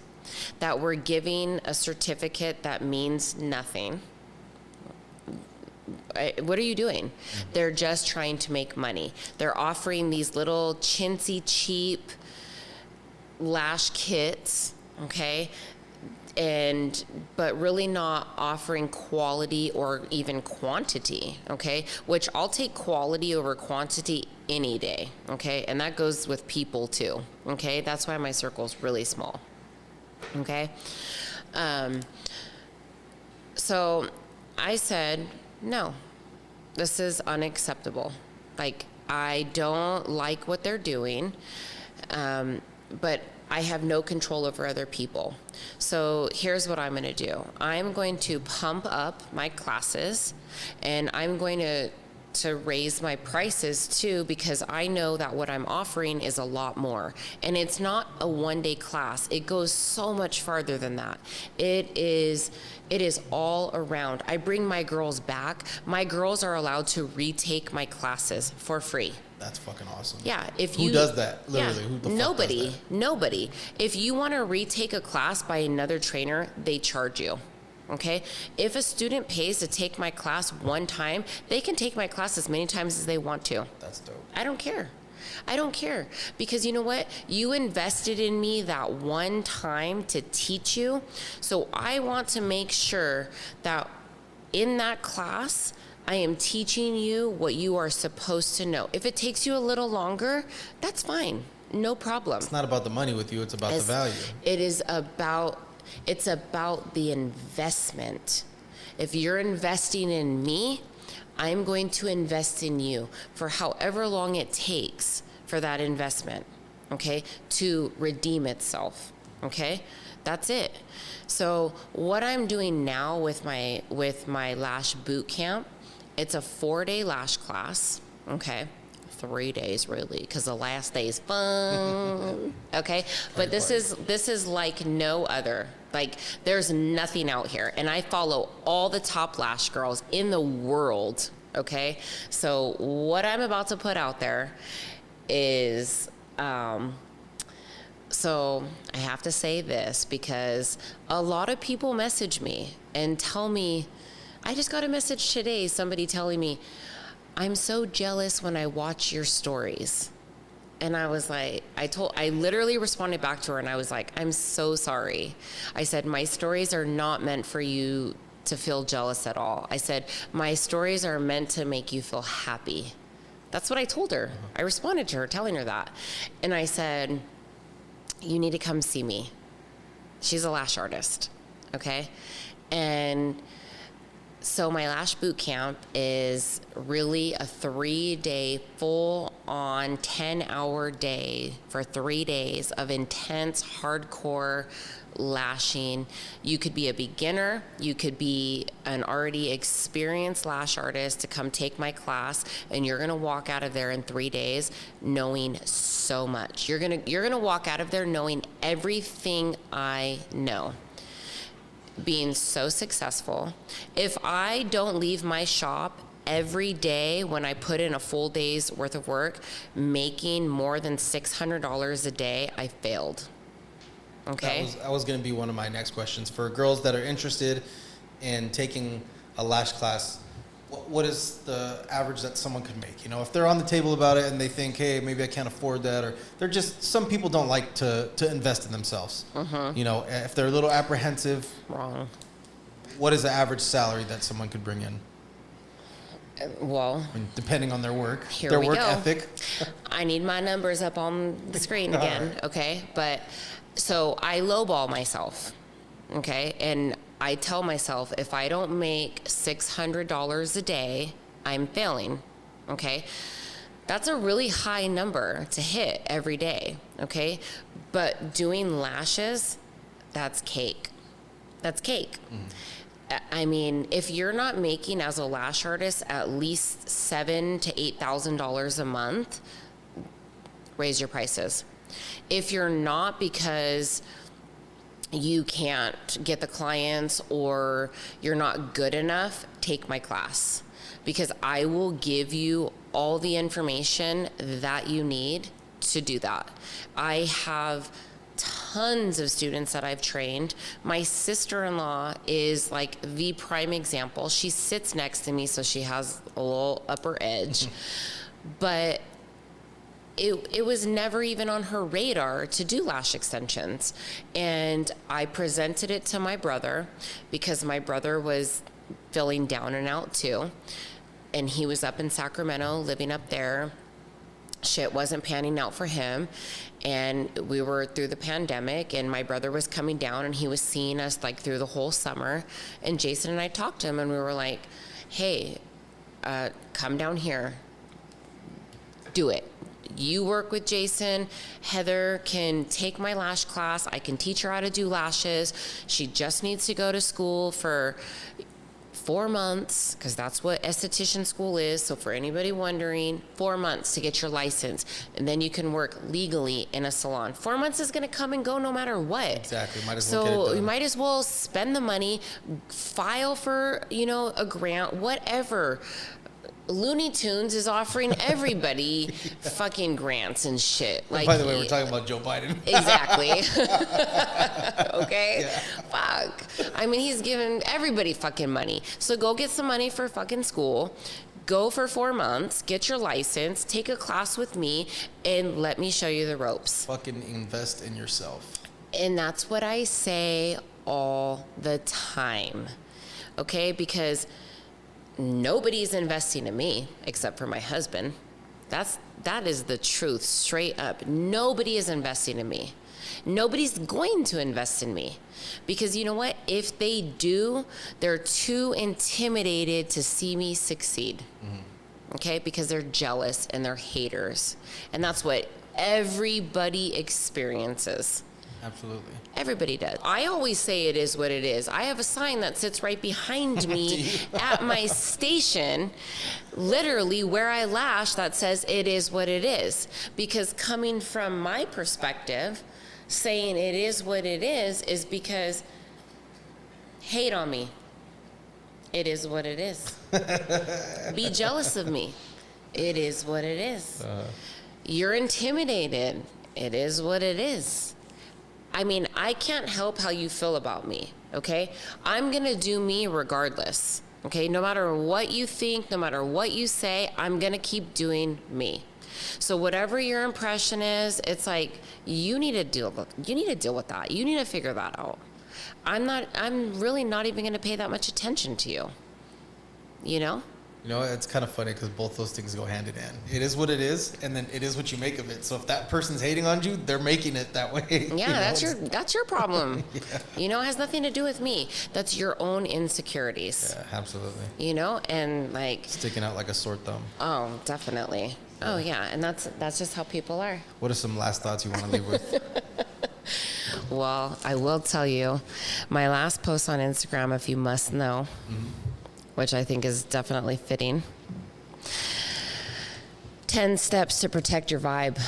that were giving a certificate that means nothing. What are you doing? They're just trying to make money. They're offering these little chintzy, cheap lash kits, okay? But really not offering quality or even quantity, okay? Which I'll take quality over quantity any day, okay? And that goes with people too, okay? That's why my circle's really small, okay? So I said, no, this is unacceptable. Like, I don't like what they're doing, but I have no control over other people. So here's what I'm going to do. I'm going to pump up my classes, and I'm going to raise my prices too, because I know that what I'm offering is a lot more. And it's not a 1-day class. It goes so much farther than that. It is all around. I bring my girls back. My girls are allowed to retake my classes for free. That's fucking awesome. Yeah, who does that? Literally, yeah, who the fuck nobody, does that? Nobody. If you want to retake a class by another trainer, they charge you. Okay? If a student pays to take my class one time, they can take my class as many times as they want to. That's dope. I don't care. I don't care, because you know what? You invested in me that one time to teach you. So I want to make sure that in that class, I am teaching you what you are supposed to know. If it takes you a little longer, that's fine. No problem. It's not about the money with you, it's about the value. It's about the investment. If you're investing in me, I'm going to invest in you for however long it takes for that investment, okay, to redeem itself, okay? That's it. So what I'm doing now with my lash boot camp, it's a 4-day lash class, okay? 3 days really, because the last day is fun, okay? But this is like no other. Like, there's nothing out here, and I follow all the top lash girls in the world, okay? So what I'm about to put out there is, so I have to say this because a lot of people message me and tell me, I just got a message today, somebody telling me, I'm so jealous when I watch your stories. And I was like, I literally responded back to her and I was like, I'm so sorry. I said, my stories are not meant for you to feel jealous at all. I said, my stories are meant to make you feel happy. That's what I told her. I responded to her telling her that. And I said, you need to come see me. She's a lash artist, okay? And so my lash boot camp is really a 3-day full-on 10-hour day for 3 days of intense, hardcore lashing. You could be a beginner. You could be an already experienced lash artist to come take my class, and you're gonna walk out of there in 3 days knowing so much. You're gonna walk out of there knowing everything I know. Being so successful. If I don't leave my shop every day when I put in a full day's worth of work, making more than $600 a day, I failed. Okay? That was going to be one of my next questions. For girls that are interested in taking a lash class, what is the average that someone could make? You know, if they're on the table about it and they think, hey, maybe I can't afford that, or they're just, some people don't like to invest in themselves. You know, if they're a little apprehensive. Wrong. What is the average salary that someone could bring in? Well, I mean, depending on their work, here their we work go. ethic. I need my numbers up on the screen again, Right. okay? But so I lowball myself, okay? And I tell myself, if I don't make $600 a day, I'm failing, okay? That's a really high number to hit every day, okay? But doing lashes, that's cake. That's cake. I mean, if you're not making as a lash artist at least $7,000 to $8,000 a month, raise your prices. If you're not because you can't get the clients or you're not good enough, take my class, because I will give you all the information that you need to do that. I have tons of students that I've trained. My sister-in-law is like the prime example. She sits next to me, so she has a little upper edge. But it was never even on her radar to do lash extensions. And I presented it to my brother because my brother was feeling down and out too. And he was up in Sacramento, living up there. Shit wasn't panning out for him. And we were through the pandemic, and my brother was coming down, and he was seeing us like through the whole summer. And Jason and I talked to him, and we were like, hey, come down here. Do it. You work with Jason. Heather can take my lash class. I can teach her how to do lashes. She just needs to go to school for 4 months, because that's what esthetician school is. So for anybody wondering, 4 months to get your license, and then you can work legally in a salon. 4 months is going to come and go no matter what. Exactly. Might as well get it So done. you might as well spend the money, file for, a grant, whatever. Looney Tunes is offering everybody fucking grants and shit. Like, by the way, we're talking about Joe Biden. Exactly. Okay? Yeah. Fuck. I mean, he's giving everybody fucking money. So go get some money for fucking school. Go for 4 months, get your license, take a class with me, and let me show you the ropes. Fucking invest in yourself. And that's what I say all the time. Okay? Because nobody's investing in me except for my husband. That is the truth, straight up. Nobody is investing in me. Nobody's going to invest in me because you know what? If they do, they're too intimidated to see me succeed. Okay? Because they're jealous and they're haters. And that's what everybody experiences. Absolutely. Everybody does. I always say it is what it is. I have a sign that sits right behind me at my station, literally where I lash, that says it is what it is. Because coming from my perspective, saying it is what it is because hate on me. It is what it is. Be jealous of me. It is what it is. You're intimidated. It is what it is. I mean, I can't help how you feel about me, okay? I'm gonna do me regardless, okay? No matter what you think, no matter what you say, I'm gonna keep doing me. So whatever your impression is, it's like, you need to deal with that. You need to figure that out. I'm really not even gonna pay that much attention to you, you know? You know, it's kind of funny because both those things go hand in hand. It is what it is, and then it is what you make of it. So if that person's hating on you, they're making it that way. Yeah, that's your problem. Yeah. You know, it has nothing to do with me. That's your own insecurities. Yeah, absolutely. You know, and like sticking out like a sore thumb. Oh, definitely. Yeah. Oh yeah, and that's just how people are. What are some last thoughts you want to leave with? Well, I will tell you, my last post on Instagram, if you must know. Which I think is definitely fitting. 10 steps to protect your vibe.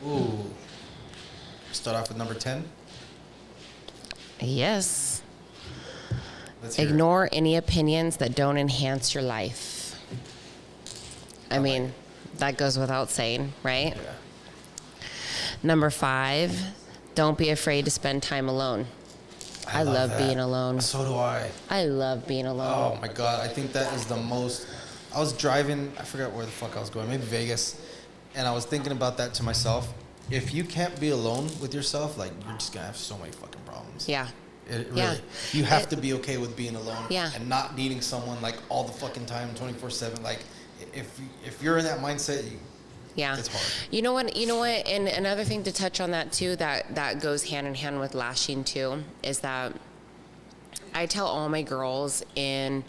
Ooh. Start off with number 10? Yes. Ignore any opinions that don't enhance your life. I mean, that goes without saying, right? Yeah. Number 5, don't be afraid to spend time alone. I love being alone. So do I. I love being alone. Oh my God. I think that is the most. I was driving, I forgot where the fuck I was going, maybe Vegas. And I was thinking about that to myself. If you can't be alone with yourself, like, you're just going to have so many fucking problems. Yeah. Really. Yeah. You have to be okay with being alone. Yeah. And not needing someone like all the fucking time, 24/7. Like, if you're in that mindset, yeah. It's hard. You know what? And another thing to touch on that too, that goes hand in hand with lashing too, is that I tell all my girls in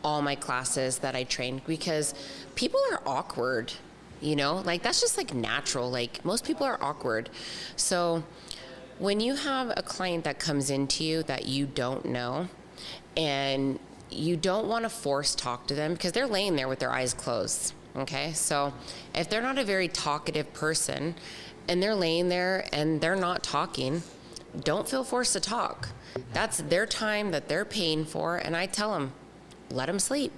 all my classes that I train, because people are awkward, you know, like that's just like natural. Like most people are awkward. So when you have a client that comes into you that you don't know, and you don't want to force talk to them because they're laying there with their eyes closed. Okay, so if they're not a very talkative person and they're laying there and they're not talking, don't feel forced to talk. That's their time that they're paying for, and I tell them, let them sleep.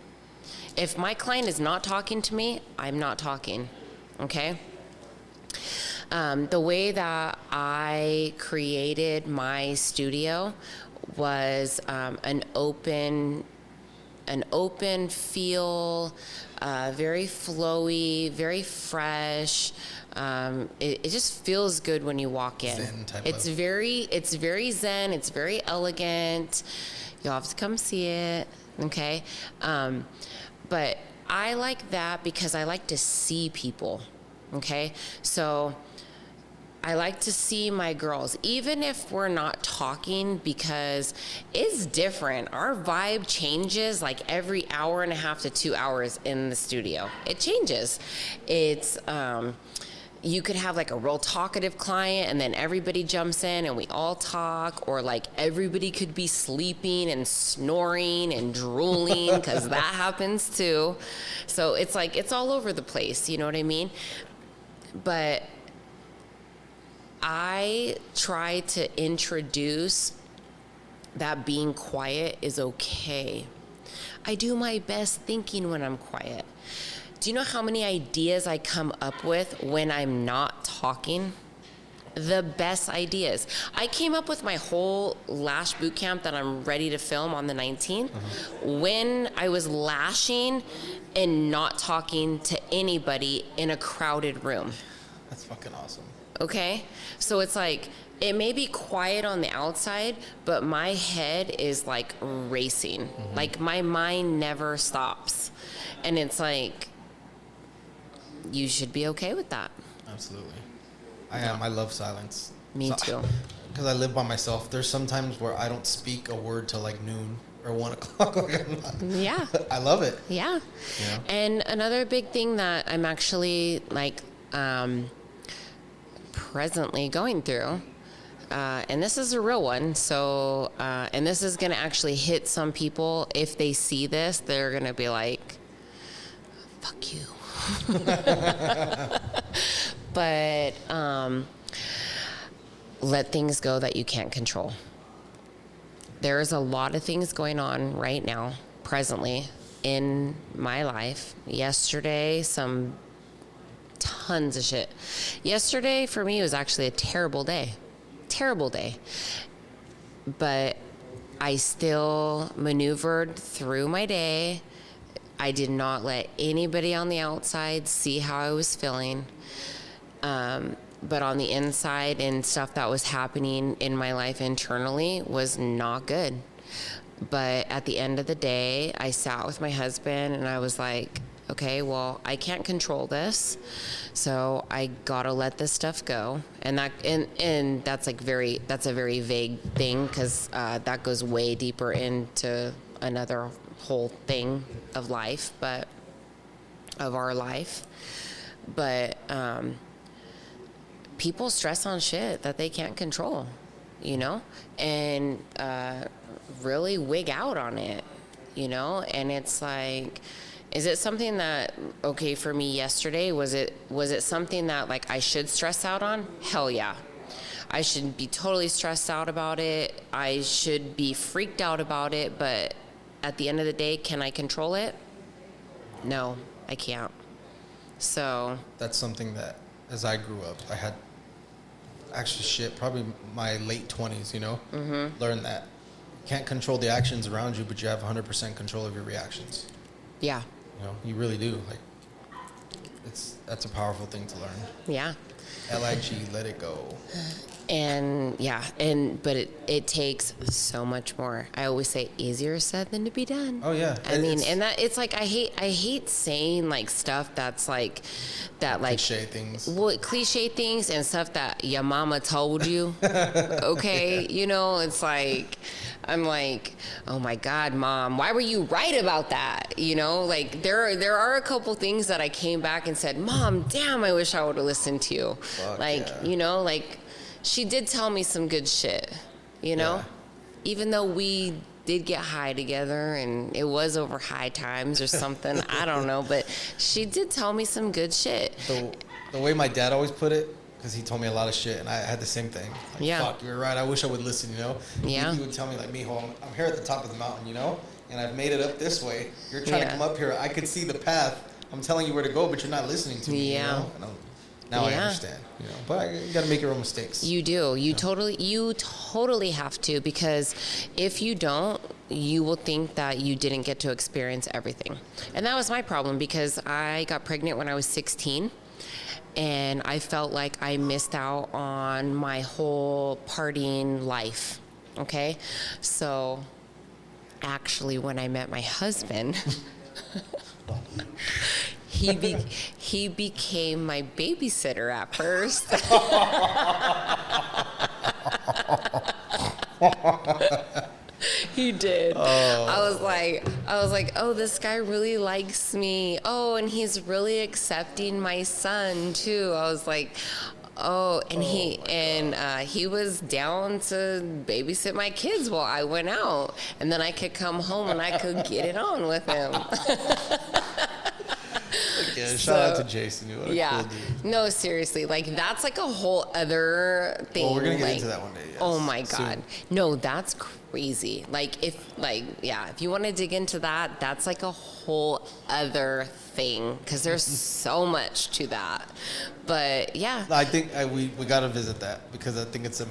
If my client is not talking to me, I'm not talking, okay? The way that I created my studio was an open feel, very flowy, very fresh. It just feels good when you walk in. Zen type it's of. It's very zen. It's very elegant. You'll have to come see it, okay? But I like that because I like to see people, okay? So I like to see my girls, even if we're not talking, because it's different. Our vibe changes like every hour and a half to 2 hours in the studio. It changes. It's, you could have like a real talkative client and then everybody jumps in and we all talk, or like everybody could be sleeping and snoring and drooling because that happens too. So it's like, it's all over the place, you know what I mean? But I try to introduce that being quiet is okay. I do my best thinking when I'm quiet. Do you know how many ideas I come up with when I'm not talking? The best ideas. I came up with my whole lash boot camp that I'm ready to film on the 19th when I was lashing and not talking to anybody in a crowded room. That's fucking awesome. Okay? So it's like, it may be quiet on the outside, but my head is like racing. Like my mind never stops. And it's like, you should be okay with that. Absolutely. I am. I love silence. Me too. Because I live by myself. There's sometimes where I don't speak a word till like noon or 1 o'clock. Like I'm not, Yeah. I love it. Yeah. Yeah. And another big thing that I'm actually like presently going through, and this is a real one. So, and this is going to actually hit some people. If they see this, they're going to be like, fuck you. But let things go that you can't control. There's a lot of things going on right now, presently, in my life. Yesterday, tons of shit. Yesterday, for me, was actually a terrible day. Terrible day. But I still maneuvered through my day. I did not let anybody on the outside see how I was feeling. But on the inside and stuff that was happening in my life internally was not good. But at the end of the day, I sat with my husband and I was like, okay, well, I can't control this. So I gotta let this stuff go. And that's a very vague thing, because that goes way deeper into another whole thing of life, of our life. But people stress on shit that they can't control, and really wig out on it, and it's like, is it something that, okay, for me yesterday, was it something that like I should stress out on? Hell yeah. I should be totally stressed out about it. I should be freaked out about it, but at the end of the day, can I control it? No, I can't. So That's something that, as I grew up, I had probably my late 20s, learned that you can't control the actions around you, but you have 100% control of your reactions. yeah. You really do. Like, that's a powerful thing to learn. Yeah. LIG, let it go. And yeah, but it takes so much more. I always say easier said than to be done. Oh yeah. I mean, and that it's like I hate saying like stuff that's like that, like cliche things. Well, cliche things and stuff that your mama told you. Okay, it's like I'm like, oh my God, Mom, why were you right about that? Like there are a couple things that I came back and said, Mom, damn, I wish I would have listened to you. Fuck like yeah. Like. She did tell me some good shit, Yeah. even though we did get high together and it was over high times or something. I don't know, but she did tell me some good shit. The way my dad always put it, because he told me a lot of shit, and I had the same thing. Like, Yeah. Fuck, you're right. I wish I would listen, Yeah. He would tell me, like, Mijo, I'm here at the top of the mountain, and I've made it up this way. You're trying to come up here. I could see the path. I'm telling you where to go, but you're not listening to me, Yeah. Now I understand, But you got to make your own mistakes. You do. You totally have to, because if you don't, you will think that you didn't get to experience everything. And that was my problem, because I got pregnant when I was 16. And I felt like I missed out on my whole partying life. Okay? So actually, when I met my husband, he became my babysitter at first. He did. Oh. I was like, oh, this guy really likes me. Oh, and he's really accepting my son too. I was like, oh, and he was down to babysit my kids while I went out, and then I could come home and I could get it on with him. Yeah, shout out to Jason. What a cool dude. No, seriously, like that's like a whole other thing. Well, we're gonna get into that one day. Yes. Oh my God, Soon. no, that's crazy. Like if you want to dig into that, that's like a whole other thing, because there's so much to that. But yeah, I think we got to visit that, because I think it's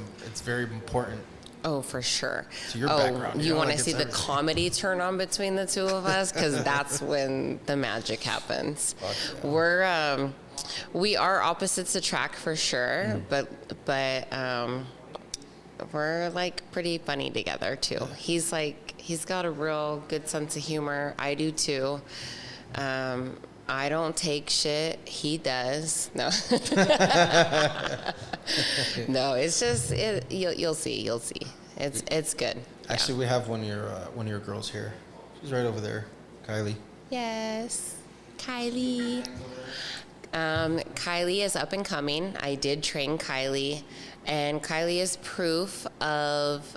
very important. Oh, for sure. To your background. You want to like see the comedy turn on between the two of us? Because that's when the magic happens. Yeah. We are opposites attract for sure, but we're like pretty funny together too. He's got a real good sense of humor. I do too. I don't take shit. He does. No. No, it's just you'll see. You'll see. It's good. Actually, we have one of your girls here. She's right over there, Kylie. Yes, Kylie. Kylie is up and coming. I did train Kylie, and Kylie is proof of.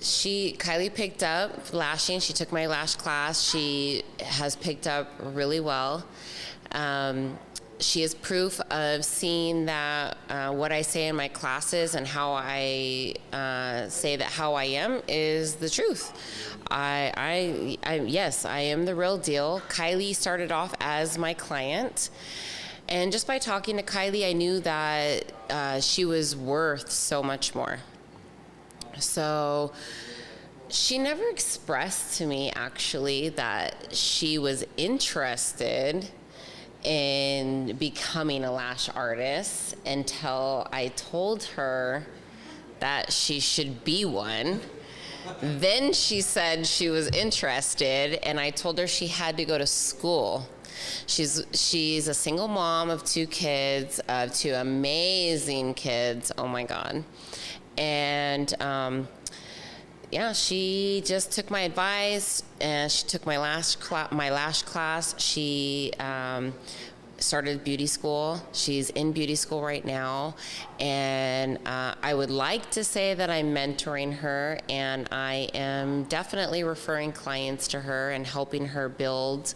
Kylie picked up lashing. She took my lash class. She has picked up really well. She is proof of seeing that what I say in my classes and how I say that how I am is the truth. Yes, I am the real deal. Kylie started off as my client. And just by talking to Kylie, I knew that she was worth so much more. So she never expressed to me, actually, that she was interested in becoming a lash artist until I told her that she should be one. Then she said she was interested, and I told her she had to go to school. She's a single mom of 2 kids, of 2 amazing kids. Oh my God. And yeah, she just took my advice, and she took my lash class. She started beauty school. She's in beauty school right now, and I would like to say that I'm mentoring her, and I am definitely referring clients to her and helping her build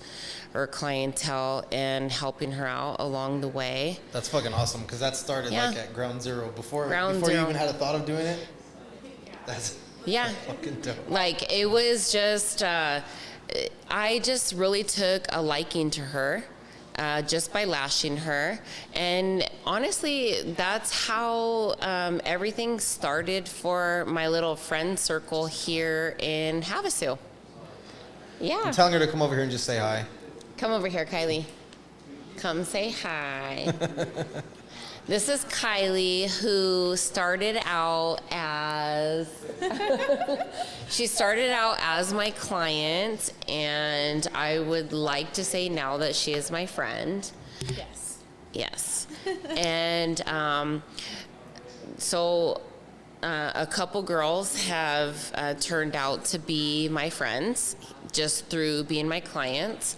her clientele and helping her out along the way. That's fucking awesome, because that started like at ground zero before you even had a thought of doing it. That's fucking dope. Like, it was just I just really took a liking to her just by lashing her, and honestly, that's how everything started for my little friend circle here in Havasu. Yeah. I'm telling her to come over here and just say hi. Come over here, Kylie. Come say hi. This is Kylie, who started out as she started out as my client, and I would like to say now that she is my friend. Yes. Yes. And so a couple girls have turned out to be my friends just through being my clients,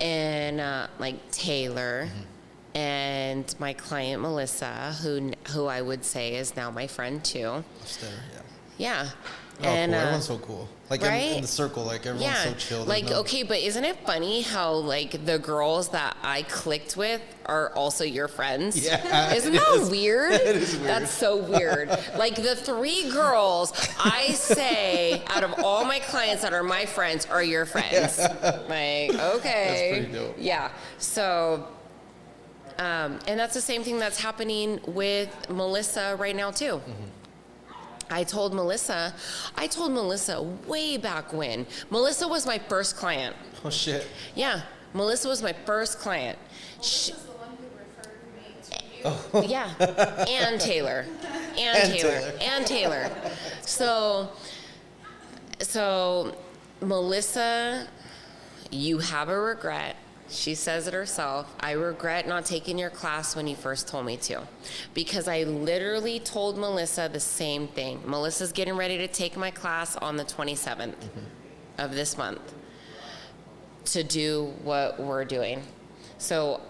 and like Taylor. Mm-hmm. And my client Melissa, who I would say is now my friend too. Yeah. Oh, and cool. Everyone's so cool. Like, right? in the circle, like, everyone's so chill. Like, okay, but isn't it funny how, like, the girls that I clicked with are also your friends? Yeah. Isn't that weird? It is weird. That's so weird. Like, the 3 girls I say out of all my clients that are my friends are your friends. Yeah. Like, okay. That's pretty dope. Yeah. So... and that's the same thing that's happening with Melissa right now too. Mm-hmm. I told Melissa way back when. Melissa was my first client. Oh shit. Yeah, Melissa was my first client. Melissa was the one who referred me to you. Yeah, and Taylor, and Taylor. So Melissa, you have a regret. She says it herself. I regret not taking your class when you first told me to, because I literally told Melissa the same thing. Melissa's getting ready to take my class on the 27th of this month to do what we're doing. So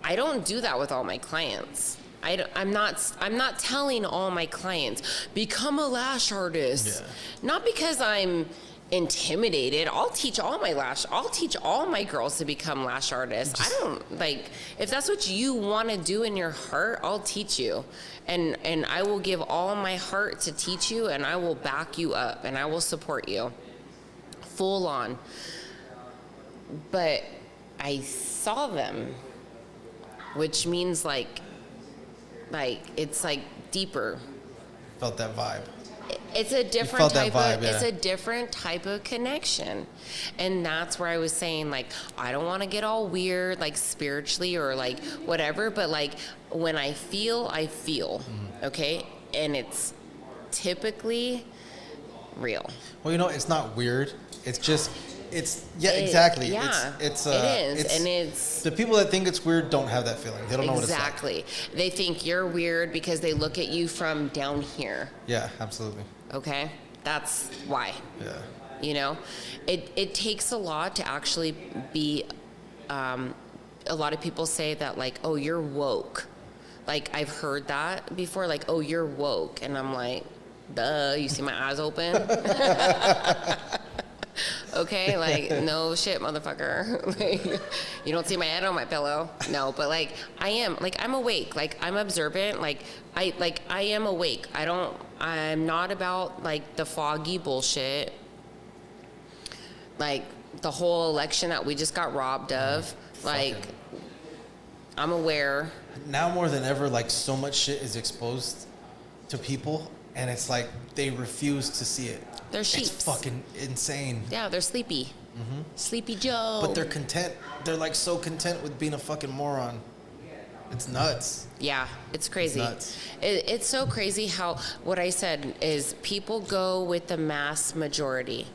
I don't do that with all my clients. I'm not telling all my clients, become a lash artist. Yeah. Not because I'm intimidated. I'll teach all my girls to become lash artists. I don't, like, if that's what you want to do in your heart, I'll teach you, and I will give all my heart to teach you, and I will back you up, and I will support you full on. But I saw them, which means like it's like deeper. Felt that vibe. It's a different type vibe, of yeah. It's a different type of connection. And that's where I was saying, like, I don't want to get all weird, like, spiritually or like whatever, but like when I feel, okay? And it's typically real. Well, it's not weird. It's just exactly. Yeah, It's it is, and it's the people that think it's weird don't have that feeling. They don't know what it's like. exactly. They think you're weird because they look at you from down here. Yeah, absolutely. Okay, that's why. Yeah. You know, it takes a lot to actually be. A lot of people say that like, oh, you're woke. Like I've heard that before. Like, oh, you're woke, and I'm like, duh. You see my eyes open? Okay, like no shit, motherfucker. Like, you don't see my head on my pillow. No, but like I am. Like I'm awake. Like I'm observant. Like I am awake. I'm not about like the foggy bullshit. Like the whole election that we just got robbed of. Like I'm aware. Now more than ever, like so much shit is exposed to people, and it's like they refuse to see it. They're sheeps. It's fucking insane. Yeah, they're sleepy. Sleepy Joe. But they're content. They're like so content with being a fucking moron. It's nuts. Yeah, it's crazy. It's nuts. It's so crazy how what I said is people go with the mass majority.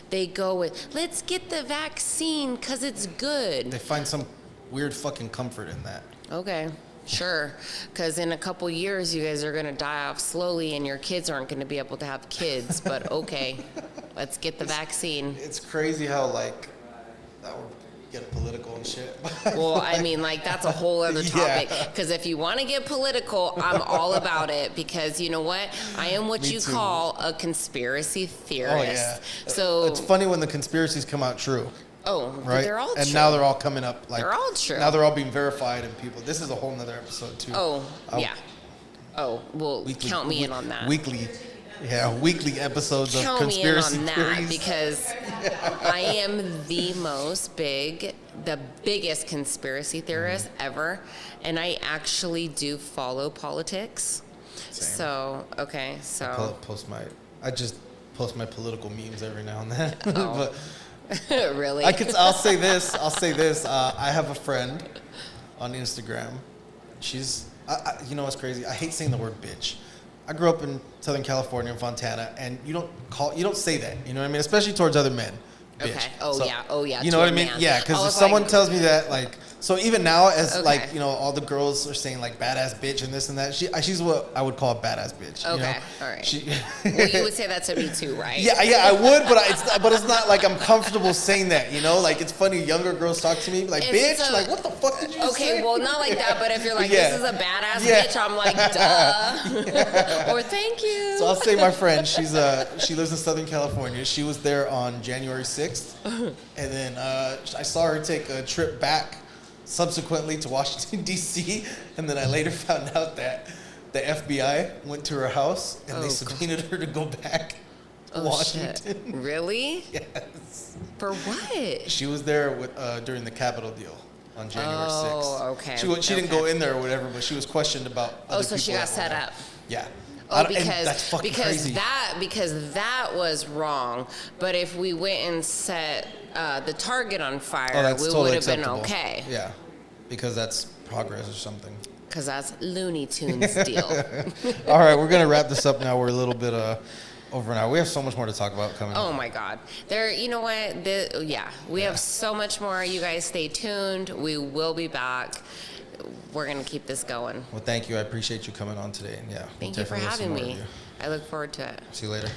They go with, let's get the vaccine because it's good. They find some weird fucking comfort in that. Okay, sure. Because in a couple years, you guys are going to die off slowly and your kids aren't going to be able to have kids. But okay, let's get the vaccine. It's crazy how, like, that would get political and shit. Well, I mean, like, that's a whole other topic. Because if you want to get political, I'm all about it. Because you know what? I am what Me you too. call a conspiracy theorist. Oh, yeah. So It's funny when the conspiracies come out true. Oh, Right? they're all and true. now they're all coming up. Like, They're all true. Now they're all being verified, and people. This is a whole nother episode, too. Oh, I'll- yeah. Oh, well, count me in on that. Weekly episodes of Count me in conspiracy on that theories. because I am the biggest conspiracy theorist ever, and I actually do follow politics. Same. So, okay, so I just post my political memes every now and then. Oh. But really? I'll say this. I have a friend on Instagram. She's, you know what's crazy? I hate saying the word bitch. I grew up in Southern California, in Fontana, and you don't say that. You know what I mean? Especially towards other men. Bitch. Okay. Oh yeah. You to know what a I mean? man. Yeah, I because if was someone like, tells me that, like, so even now, as Okay. like, you know, all the girls are saying like badass bitch and this and that. She's what I would call a badass bitch. You Okay, know? all right. She, well, you would say that to me too, right? yeah, I would, but it's not like I'm comfortable saying that. You know, like it's funny. Younger girls talk to me like, If bitch, it's a- like what the fuck did you say? Okay, well, not like that, but if you're like, Yeah. this is a badass Yeah. bitch, I'm like, duh. Or thank you. So I'll say my friend, she lives in Southern California. She was there on January 6th, and then I saw her take a trip back subsequently to Washington, D.C., and then I later found out that the FBI went to her house and Oh, they God. subpoenaed her to go back to Oh, Washington. shit. Really? Yes. For what? She was there during the Capitol deal on January 6th. Oh, okay. She didn't go in there or whatever, but she was questioned about other Oh, so she people got that were set there. up. Yeah. Oh, And that's fucking crazy. because that was wrong. But if we went and set the Target on fire, Oh, that's we totally would have been acceptable. okay. Yeah, because that's progress or something. Because that's Looney Tunes deal. All right, we're gonna wrap this up now. We're a little bit over an hour. We have so much more to talk about coming. Oh my God. You know what? We have so much more. You guys stay tuned. We will be back. We're going to keep this going. Well, thank you. I appreciate you coming on today. And yeah, Thank we'll you for definitely have some having more me. of I look forward to it. you. See you later.